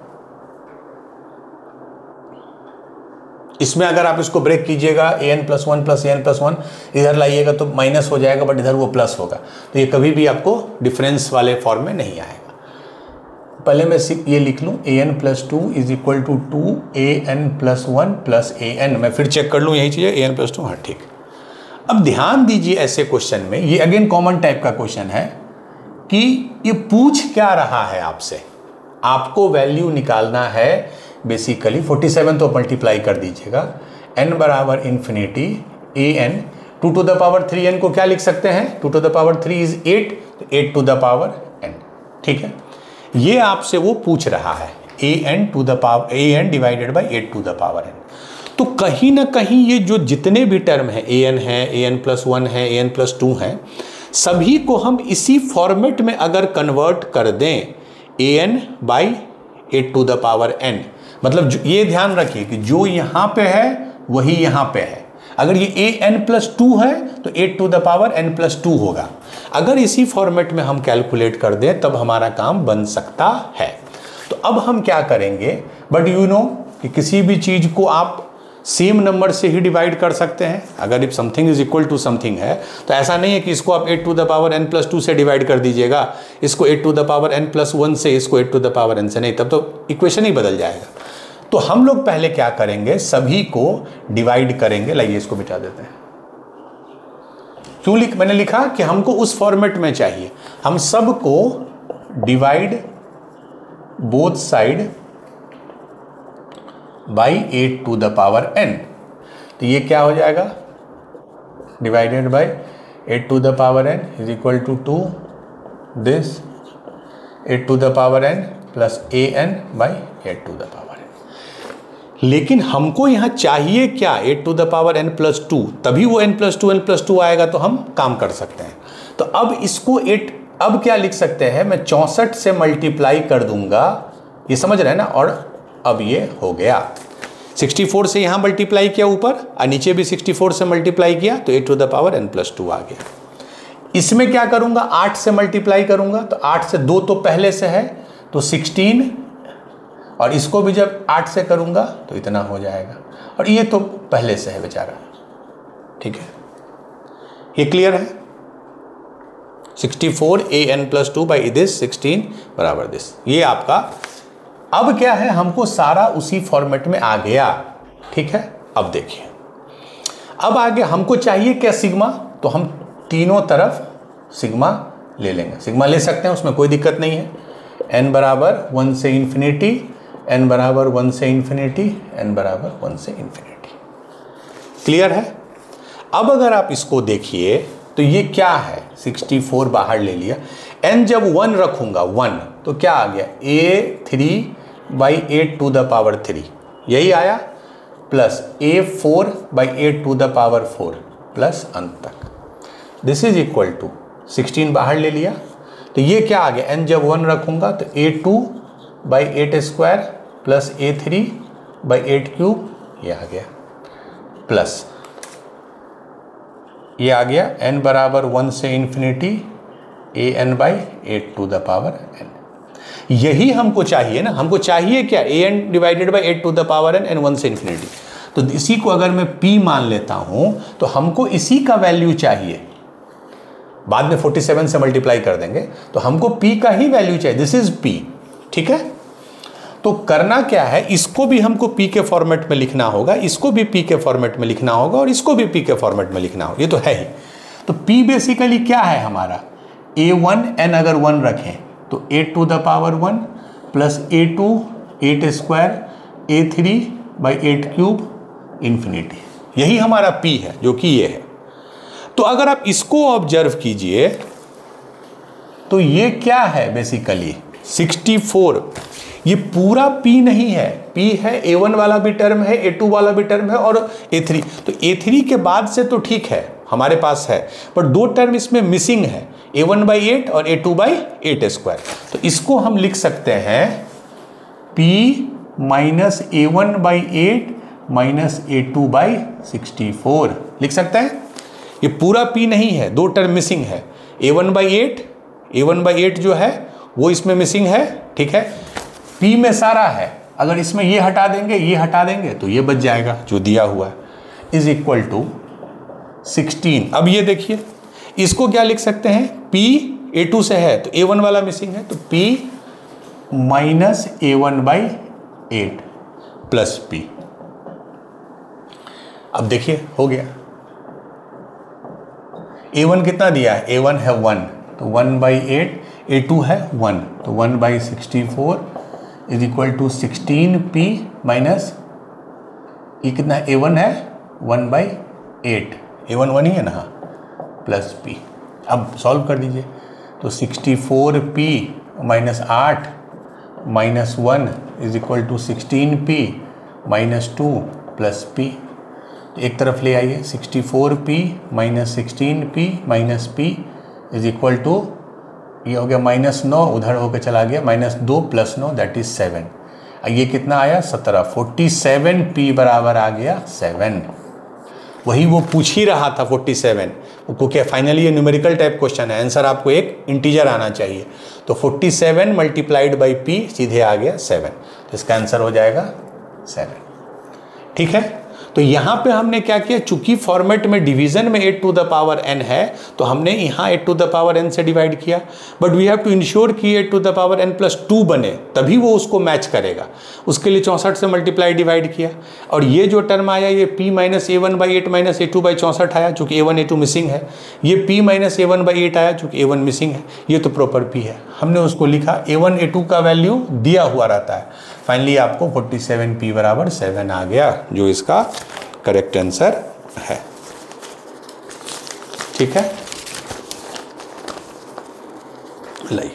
इसमें अगर आप इसको ब्रेक कीजिएगा an+1 प्लस an+1 इधर लाइएगा तो माइनस हो जाएगा, बट इधर वो प्लस होगा, तो ये कभी भी आपको डिफरेंस वाले फॉर्म में नहीं आएगा। पहले मैं ये लिख लूँ an+2 is equal to 2an+1 plus an, मैं फिर चेक कर लूँ यही चीज़ है an+2, हाँ ठीक। अब ध्यान दीजिए ऐसे क्वेश्चन में, ये अगेन कॉमन टाइप का क्वेश्चन है कि ये पूछ क्या रहा है आपसे, आपको वैल्यू निकालना है बेसिकली 47 तो मल्टीप्लाई कर दीजिएगा, n बराबर infinity an 2 to the power 3n को क्या लिख सकते हैं, 2 टू द पावर 3 इज 8, तो 8 टू द पावर n, ठीक है। ये आपसे वो पूछ रहा है an divided by 8 to the power n। तो कहीं ना कहीं ये जो जितने भी टर्म है an है, an+1 है, an+2 है, सभी को हम इसी फॉर्मेट में अगर कन्वर्ट कर दें an by 8 to the power n, मतलब ये ध्यान रखिए कि जो यहाँ पे है वही यहाँ पे है। अगर ये an+2 है तो 8 टू द पावर n+2 होगा। अगर इसी फॉर्मेट में हम कैलकुलेट कर दें तब हमारा काम बन सकता है। तो अब हम क्या करेंगे, बट यू नो कि किसी भी चीज़ को आप सेम नंबर से ही डिवाइड कर सकते हैं। अगर if something is equal to something है तो ऐसा नहीं है कि इसको आप 8 टू द पावर n+2 से डिवाइड कर दीजिएगा, इसको 8 टू द पावर n+1 से, इसको 8 टू द पावर n से, नहीं, तब तो इक्वेशन ही बदल जाएगा। तो हम लोग पहले क्या करेंगे, सभी को डिवाइड करेंगे। लाइए इसको बिठा देते हैं। क्यों मैंने लिखा कि हमको उस फॉर्मेट में चाहिए, हम सबको divide both side by 8 to the power n, तो ये क्या हो जाएगा, divided by 8 to the power n is equal to 2 this 8 to the power n plus an by 8 to the power n। लेकिन हमको यहाँ चाहिए क्या, 8 टू द पावर n+2, तभी वो n+2 आएगा तो हम काम कर सकते हैं। तो अब इसको 8, अब क्या लिख सकते हैं, मैं 64 से मल्टीप्लाई कर दूंगा, ये समझ रहे हैं ना, और अब ये हो गया 64 से यहाँ मल्टीप्लाई किया ऊपर और नीचे भी 64 से मल्टीप्लाई किया तो 8 टू द पावर n+2 आ गया। इसमें क्या करूँगा, 8 से मल्टीप्लाई करूँगा, तो 8 से 2 तो पहले से है तो 16, और इसको भी जब 8 से करूँगा तो इतना हो जाएगा, और ये तो पहले से है बेचारा, ठीक है। ये क्लियर है, 64 an+2 बाई दिस 16 बराबर दिस, ये आपका। अब क्या है, हमको सारा उसी फॉर्मेट में आ गया, ठीक है। अब देखिए, अब आगे हमको चाहिए क्या, सिग्मा, तो हम तीनों तरफ सिग्मा ले लेंगे, सिग्मा ले सकते हैं, उसमें कोई दिक्कत नहीं है। n बराबर 1 से इन्फिनिटी, n बराबर 1 से इन्फिनिटी, n बराबर 1 से इन्फिनिटी, क्लियर है। अब अगर आप इसको देखिए तो ये क्या है, 64 बाहर ले लिया, n जब 1 रखूंगा 1 तो क्या आ गया, a3 by 8 to the power 3, यही आया, plus a4 by 8 to the power 4 plus अंत तक, दिस इज इक्वल टू 16 बाहर ले लिया, तो ये क्या आ गया, n जब 1 रखूंगा तो a2 by 8 square plus a3 by 8 cube, ये आ गया, प्लस ये आ गया n बराबर 1 से infinity an by 8 to the power n। यही हमको चाहिए ना, हमको चाहिए क्या, an divided by 8 to the power n, n 1 से इन्फिनिटी। तो इसी को अगर मैं p मान लेता हूं तो हमको इसी का वैल्यू चाहिए, बाद में 47 से मल्टीप्लाई कर देंगे तो हमको p का ही वैल्यू चाहिए, दिस इज p, ठीक है। तो करना क्या है, इसको भी हमको पी के फॉर्मेट में लिखना होगा, इसको भी पी के फॉर्मेट में लिखना होगा और इसको भी पी के फॉर्मेट में लिखना होगा, ये तो है ही। तो पी बेसिकली क्या है हमारा, a1 n अगर 1 रखें तो a to the power 1 plus a2 8 square a3 by 8 cube infinity, यही हमारा p है जो कि ये है। तो अगर आप इसको ऑब्जर्व कीजिए तो ये क्या है बेसिकली 64, ये पूरा p नहीं है, p है a1 वाला भी टर्म है, a2 वाला भी टर्म है और a3, तो a3 के बाद से तो ठीक है हमारे पास है, पर 2 टर्म इसमें मिसिंग है, a1/8 और a2/8 स्क्वायर। तो इसको हम लिख सकते हैं p minus a1/8 minus a2/64 लिख सकते हैं। ये पूरा p नहीं है, 2 टर्म मिसिंग है, a1/8 जो है वो इसमें मिसिंग है, ठीक है। p में सारा है, अगर इसमें ये हटा देंगे ये हटा देंगे तो ये बच जाएगा जो दिया हुआ है, इज इक्वल टू 16। अब ये देखिए इसको क्या लिख सकते हैं, p a2 से है तो a1 वाला मिसिंग है, तो p minus a1/8 plus p। अब देखिए हो गया, a1 कितना दिया है, a1 है 1 तो 1/8, a2 है 1 तो 1/64 is equal to 16p minus ये कितना a1 है 1/8, a1 1 ही है ना, प्लस p। अब सॉल्व कर दीजिए तो 64p minus 8 minus 1 is equal to 16p minus 2 plus p। एक तरफ ले आइए, 64p minus 16p minus p is equal to ये हो गया -9, उधर होकर चला गया -2 प्लस 9 दैट इज 7। ये कितना आया 17, 47p बराबर आ गया 7। वही वो पूछ ही रहा था 47, क्योंकि फाइनली ये न्यूमेरिकल टाइप क्वेश्चन है, आंसर आपको एक इंटीजर आना चाहिए। तो 47 मल्टीप्लाइड बाई p सीधे आ गया 7, तो इसका आंसर हो जाएगा 7, ठीक है। तो यहाँ पे हमने क्या किया, चूंकि फॉर्मेट में डिवीजन में 8 टू द पावर n है तो हमने यहाँ 8 टू द पावर n से डिवाइड किया, but we have to ensure कि 8 to the power n plus 2 बने तभी वो उसको मैच करेगा, उसके लिए 64 से मल्टीप्लाई डिवाइड किया। और ये जो टर्म आया ये p minus a1/8 minus a2/64 आया, चूँकि a1 a2 मिसिंग है। ये p माइनस a1/8 आया, चूँकि a1 मिसिंग है, ये तो प्रॉपर p है, हमने उसको लिखा। a1 a2 का वैल्यू दिया हुआ रहता है। फाइनली आपको 47p बराबर 7 आ गया, जो इसका करेक्ट आंसर है, ठीक है। लाइए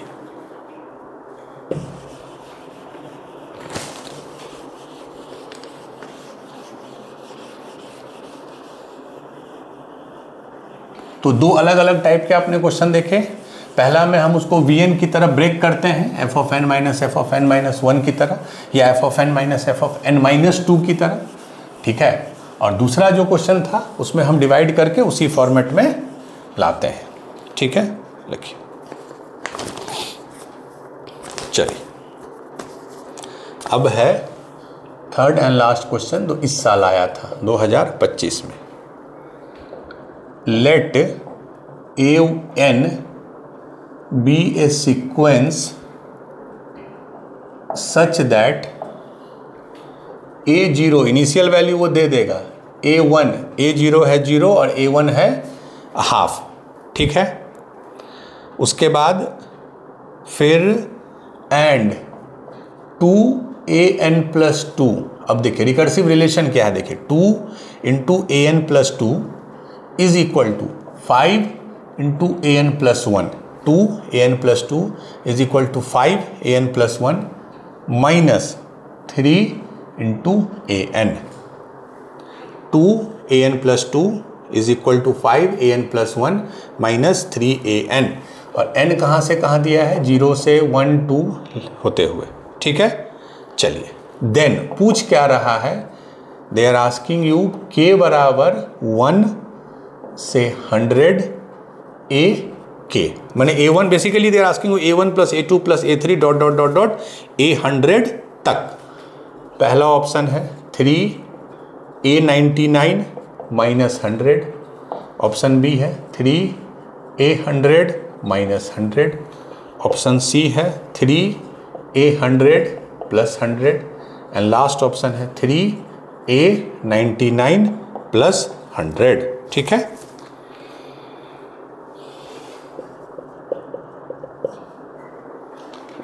तो 2 अलग अलग टाइप के आपने क्वेश्चन देखे। पहला में हम उसको vn की तरह ब्रेक करते हैं, f of n minus f of n minus 1 की तरह, या f of n minus f of n minus 2 की तरह, ठीक है। और दूसरा जो क्वेश्चन था उसमें हम डिवाइड करके उसी फॉर्मेट में लाते हैं, ठीक है। लिखिए, चलिए अब है थर्ड एंड लास्ट क्वेश्चन, जो इस साल आया था 2025 में। Let a(n) be a sequence such that a0 initial value वो दे देगा, a0 है 0 और a1 है हाफ, ठीक है। उसके बाद फिर एंड 2an प्लस 2। अब देखिए रिकर्सिव रिलेशन क्या है, देखिए 2 into an plus 2 is equal to 5 into an plus 1, 2an plus 2 is equal to 5an plus 1 minus 3 into an। 2an plus 2 is equal to 5an plus 1 minus 3an। और n कहाँ से कहाँ दिया है, 0 से 1 2 होते हुए, ठीक है। चलिए देन पूछ क्या रहा है, they are asking you k बराबर 1 से 100 a k, मैंने a1 basically they are asking you a1 plus a2 plus a3 dot dot dot dot a100 तक। पहला ऑप्शन है 3a99 माइनस 100, ऑप्शन बी है 3a100 माइनस 100, ऑप्शन सी है 3a100 plus 100 and last option है 3A 99 plus 100। ठीक है,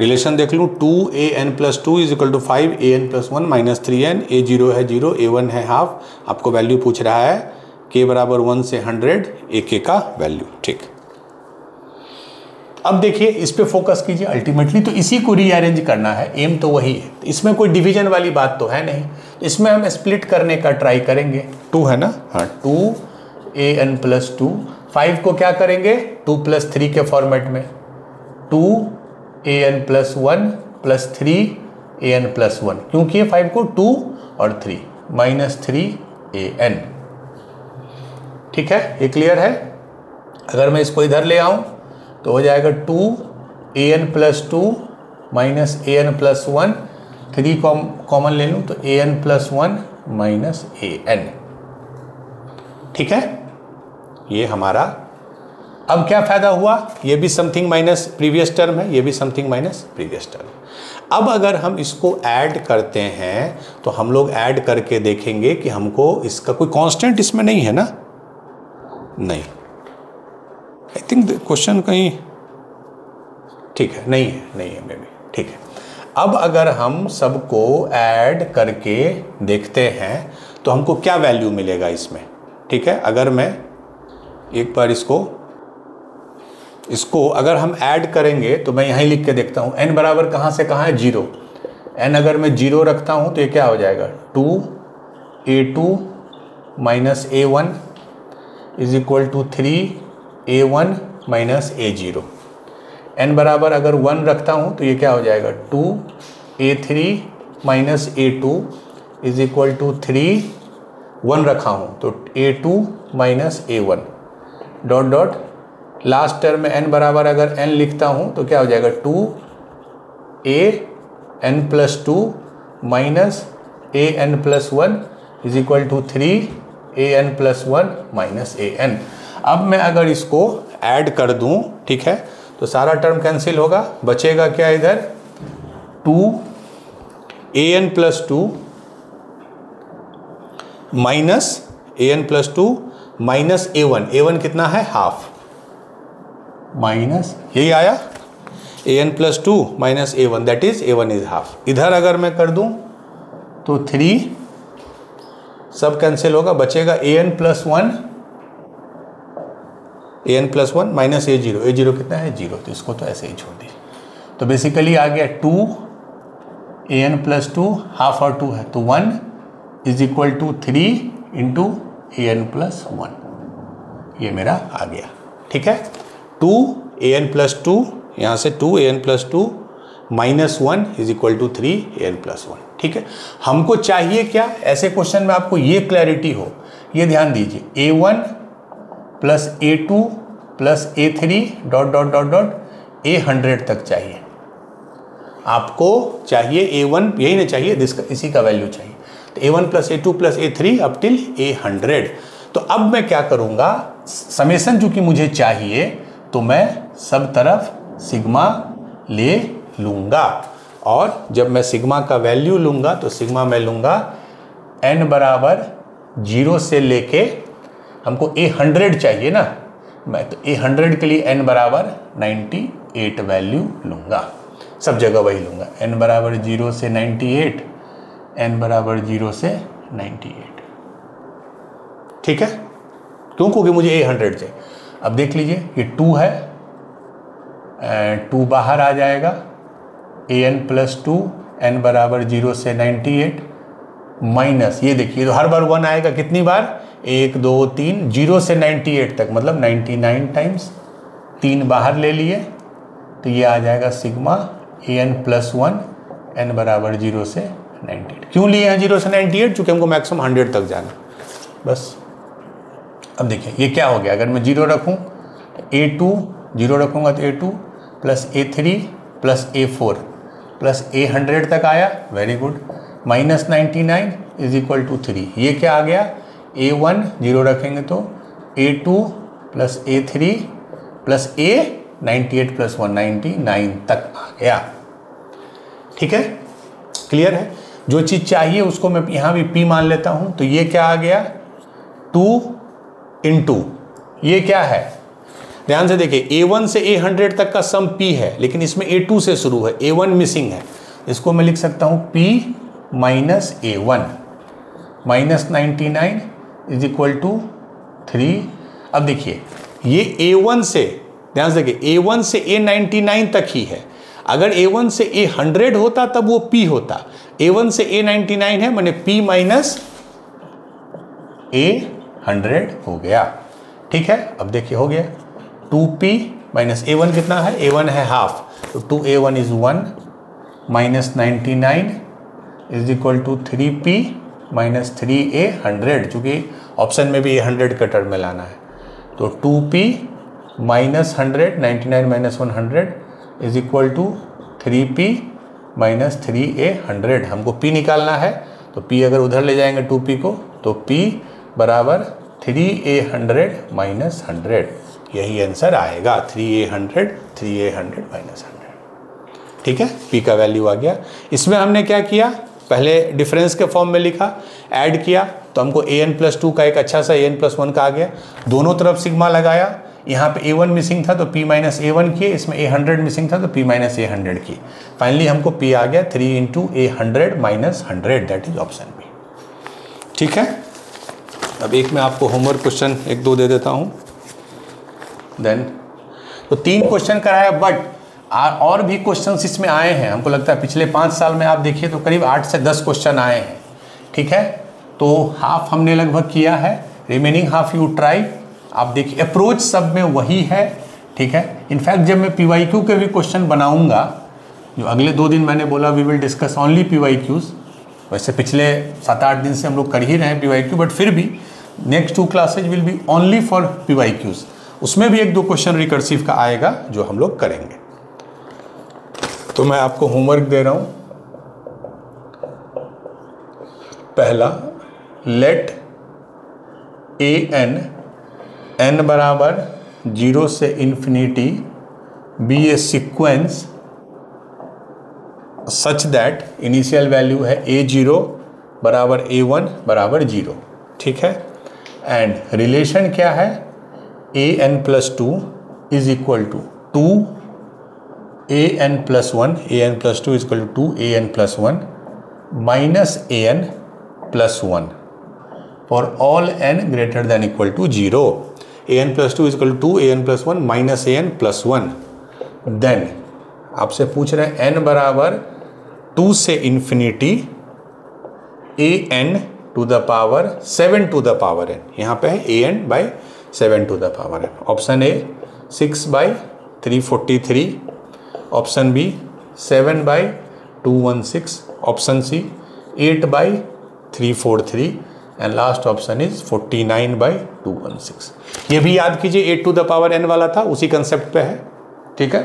relation देख लूँ, 2an plus 2 is equal to 5an plus 1 minus 3n, a0 है 0, a1 है हाफ, आपको वैल्यू पूछ रहा है k बराबर 1 से 100 ak का वैल्यू। ठीक, अब देखिए इस पे फोकस कीजिए, अल्टीमेटली तो इसी को रीअरेंज करना है, एम तो वही है, इसमें कोई डिवीजन वाली बात तो है नहीं, इसमें हम स्प्लिट करने का ट्राई करेंगे। 2 है ना, हाँ 2an प्लस 2, 5 को क्या करेंगे 2 प्लस 3 के फॉर्मेट में, 2an plus 1 plus 3an plus 1, क्योंकि ये 5 को 2 और 3 माइनस 3an। ठीक है, ये क्लियर है। अगर मैं इसको इधर ले आऊं तो हो जाएगा 2an plus 2 minus an plus 1, 3 common ले लूँ तो an प्लस 1 माइनस an। ठीक है, ये हमारा, अब क्या फायदा हुआ, ये भी समथिंग माइनस प्रीवियस टर्म है, ये भी समथिंग माइनस प्रीवियस टर्म। अब अगर हम इसको ऐड करते हैं तो हम लोग ऐड करके देखेंगे कि हमको इसका कोई कांस्टेंट इसमें नहीं है ना, नहीं, आई थिंक क्वेश्चन कहीं, ठीक है, नहीं है मे बी। ठीक है, अब अगर हम सबको ऐड करके देखते हैं तो हमको क्या वैल्यू मिलेगा इसमें। ठीक है, अगर मैं एक बार इसको अगर हम ऐड करेंगे तो मैं यहीं लिख के देखता हूँ, n बराबर कहाँ से कहाँ है 0, n अगर मैं 0 रखता हूँ तो ये क्या हो जाएगा 2a2 minus a1 is equal to 3a1 minus a0। n बराबर अगर 1 रखता हूँ तो ये क्या हो जाएगा 2a3 minus a2 is equal to 3, 1 रखा हूँ तो a2 minus a1 dot dot, last term में n बराबर अगर n लिखता हूँ तो क्या हो जाएगा 2an plus 2 minus an plus 1 is equal to 3an plus 1 minus an। अब मैं अगर इसको ऐड कर दूं, ठीक है, तो सारा टर्म कैंसिल होगा, बचेगा क्या इधर 2an plus 2 minus an plus 2 minus a1 कितना है हाफ, माइनस यही आया an plus 2 minus a1 that is a1 is half. इधर अगर मैं कर दूं तो 3 सब कैंसिल होगा, बचेगा an प्लस 1 माइनस a0 कितना है 0, तो इसको तो ऐसे ही छोड़ दीजिए। तो बेसिकली आ गया 2an प्लस 2, हाफ और 2 है तो 1 is equal to 3 into an plus 1, ये मेरा आ गया। ठीक है, 2an प्लस 2, यहाँ से 2an plus 2 minus 1 is equal to 3an plus 1। ठीक है, हमको चाहिए क्या, ऐसे क्वेश्चन में आपको ये क्लैरिटी हो, ये ध्यान दीजिए a1 plus a2 plus a3 dot dot dot dot a100 तक चाहिए, आपको चाहिए a1, यही ना चाहिए, इसी का वैल्यू चाहिए, तो a1 plus a2 plus a3 up till a100। तो अब मैं क्या करूँगा, समेशन चूँकि मुझे चाहिए तो मैं सब तरफ सिग्मा ले लूँगा, और जब मैं सिग्मा का वैल्यू लूँगा तो सिग्मा मैं लूँगा n बराबर 0 से लेके, हमको a100 चाहिए ना, मैं तो a100 के लिए n बराबर 98 वैल्यू लूँगा, सब जगह वही लूँगा, n बराबर 0 से 98, n बराबर 0 से 98। ठीक है, क्यों, क्योंकि मुझे a100 चाहिए। अब देख लीजिए ये 2 है, 2 बाहर आ जाएगा, an प्लस 2 n बराबर 0 से 98 माइनस, ये देखिए तो हर बार 1 आएगा, कितनी बार 1 2 3, 0 से 98 तक मतलब 99 टाइम्स, 3 बाहर ले लिए तो ये आ जाएगा सिग्मा an प्लस 1 n बराबर 0 से 98। क्यों लिए हैं 0 से 98, चूँकि हमको मैक्सिमम 100 तक जाना, बस। अब देखिए ये क्या हो गया, अगर मैं 0 रखूँ a2, 0 रखूँगा तो a2 plus a3 plus a4 plus a100 तक आया, very good, minus 99 is equal to 3, ये क्या आ गया a1, 0 रखेंगे तो a2 plus a3 plus a98 plus 199 तक आ गया। ठीक है, क्लियर है? जो चीज़ चाहिए उसको मैं यहाँ भी P मान लेता हूँ। तो ये क्या आ गया 2 × ये क्या है, ध्यान से देखिए A1 से A100 तक का सम P है, लेकिन इसमें A2 से शुरू है, A1 मिसिंग है। इसको मैं लिख सकता हूँ P minus A1 minus 99 is equal to 3। अब देखिए ये A1 से, ध्यान से देखिए A1 से A99 तक ही है। अगर A1 से A100 होता तब वो P होता, A1 से A99 है मैंने P माइनस A100 हो गया। ठीक है, अब देखिए हो गया 2P माइनस A1 कितना है, A1 है हाफ, तो 2A1 is 1 minus 99 is equal to 3P minus 3A100, चूँकि ऑप्शन में भी A100 का टर्म में लाना है। तो 2P minus 100, 99 minus 100 is equal to 3P minus 3A100। हमको P निकालना है, तो P अगर उधर ले जाएंगे 2P को, तो P बराबर 3A100 माइनस 100, यही आंसर आएगा 3A100 माइनस 100। ठीक है, P का वैल्यू आ गया। इसमें हमने क्या किया, पहले डिफरेंस के फॉर्म में लिखा, ऐड किया तो हमको an+2 का एक अच्छा सा an+1 का आ गया। दोनों तरफ सिग्मा लगाया, यहाँ पे A1 मिसिंग था तो P माइनस A1 किए, इसमें A100 मिसिंग था तो P माइनस A100 किए। फाइनली हमको P आ गया 3 × A100 minus 100, that is option B. ठीक है, अब एक मैं आपको होमवर्क क्वेश्चन 1-2 दे देता हूँ। देन तो 3 क्वेश्चन कराया, बट और भी क्वेश्चंस इसमें आए हैं। हमको लगता है पिछले 5 साल में आप देखिए तो करीब 8 से 10 क्वेश्चन आए हैं। ठीक है, तो हाफ हमने लगभग किया है, रिमेनिंग हाफ यू ट्राई। आप देखिए अप्रोच सब में वही है। ठीक है, इनफैक्ट जब मैं PYQ के भी क्वेश्चन बनाऊंगा, जो अगले 2 दिन मैंने बोला we will discuss only PYQs, वैसे पिछले 7-8 दिन से हम लोग कर ही रहे हैं PYQ, बट फिर भी next 2 classes will be only for PYQs। उसमें भी 1-2 क्वेश्चन रिकर्सिव का आएगा जो हम लोग करेंगे। तो मैं आपको होमवर्क दे रहा हूं। पहला, लेट n बराबर 0 से infinity be a sequence such that initial value है A0 बराबर A1 बराबर 0। ठीक है, एंड रिलेशन क्या है, an+2 is equal to 2an+1, an+2 is equal to 2an+1 minus an+1 for all n greater than equal to 0। an+2 is equal to an+1 minus an+1। Then आपसे पूछ रहे हैं n बराबर 2 से infinity an to the power 7 to the power n, यहाँ पे है an/7 to the power n। Option A 6/343, option B 7/216, option C 8/343 and last option is 49/216। ये भी याद कीजिए 8 टू द पावर n वाला था, उसी कंसेप्ट पे है। ठीक है,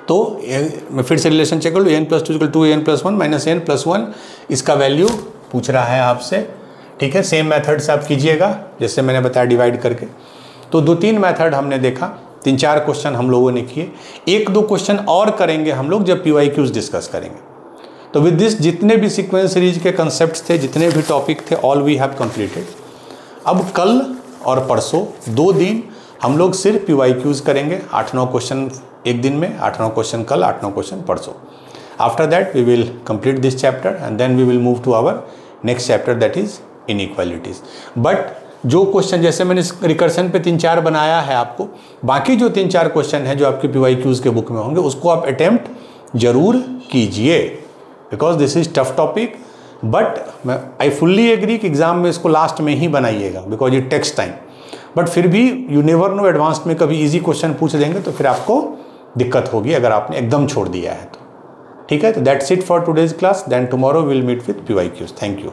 तो मैं फिर से रिलेशन चेक कर लूँ, an+2 equal to an+1 minus an+1, इसका वैल्यू पूछ रहा है आपसे। ठीक है, सेम मेथड से आप कीजिएगा जैसे मैंने बताया डिवाइड करके। तो 2-3 मेथड हमने देखा, 3-4 क्वेश्चन हम लोगों ने किए, 1-2 क्वेश्चन और करेंगे हम लोग जब PYQs डिस्कस करेंगे। तो विद दिस जितने भी सीक्वेंस सीरीज के कंसेप्ट थे, जितने भी टॉपिक थे, ऑल वी हैव कंप्लीटेड। अब कल और परसों 2 दिन हम लोग सिर्फ PYQs करेंगे, 8-9 क्वेश्चन एक दिन में, 8-9 क्वेश्चन कल, 8-9 क्वेश्चन परसों। After that we will complete this chapter and then we will move to our next chapter that is inequalities. But जो क्वेश्चन जैसे मैंने रिकर्सन पे 3-4 बनाया है आपको, बाकी जो 3-4 क्वेश्चन हैं जो आपके PYQs के बुक में होंगे उसको आप अटेम्प्ट जरूर कीजिए, because this is tough topic. But I fully agree कि एग्जाम में इसको लास्ट में ही बनाइएगा because it takes time. But फिर भी यू नेवर नो, एडवांस में कभी इजी क्वेश्चन पूछ देंगे तो फिर आपको दिक्कत होगी अगर आपने एकदम छोड़ दिया है तो। ठीक है, तो that's it for today's class, then tomorrow will meet with PYQs। Thank you.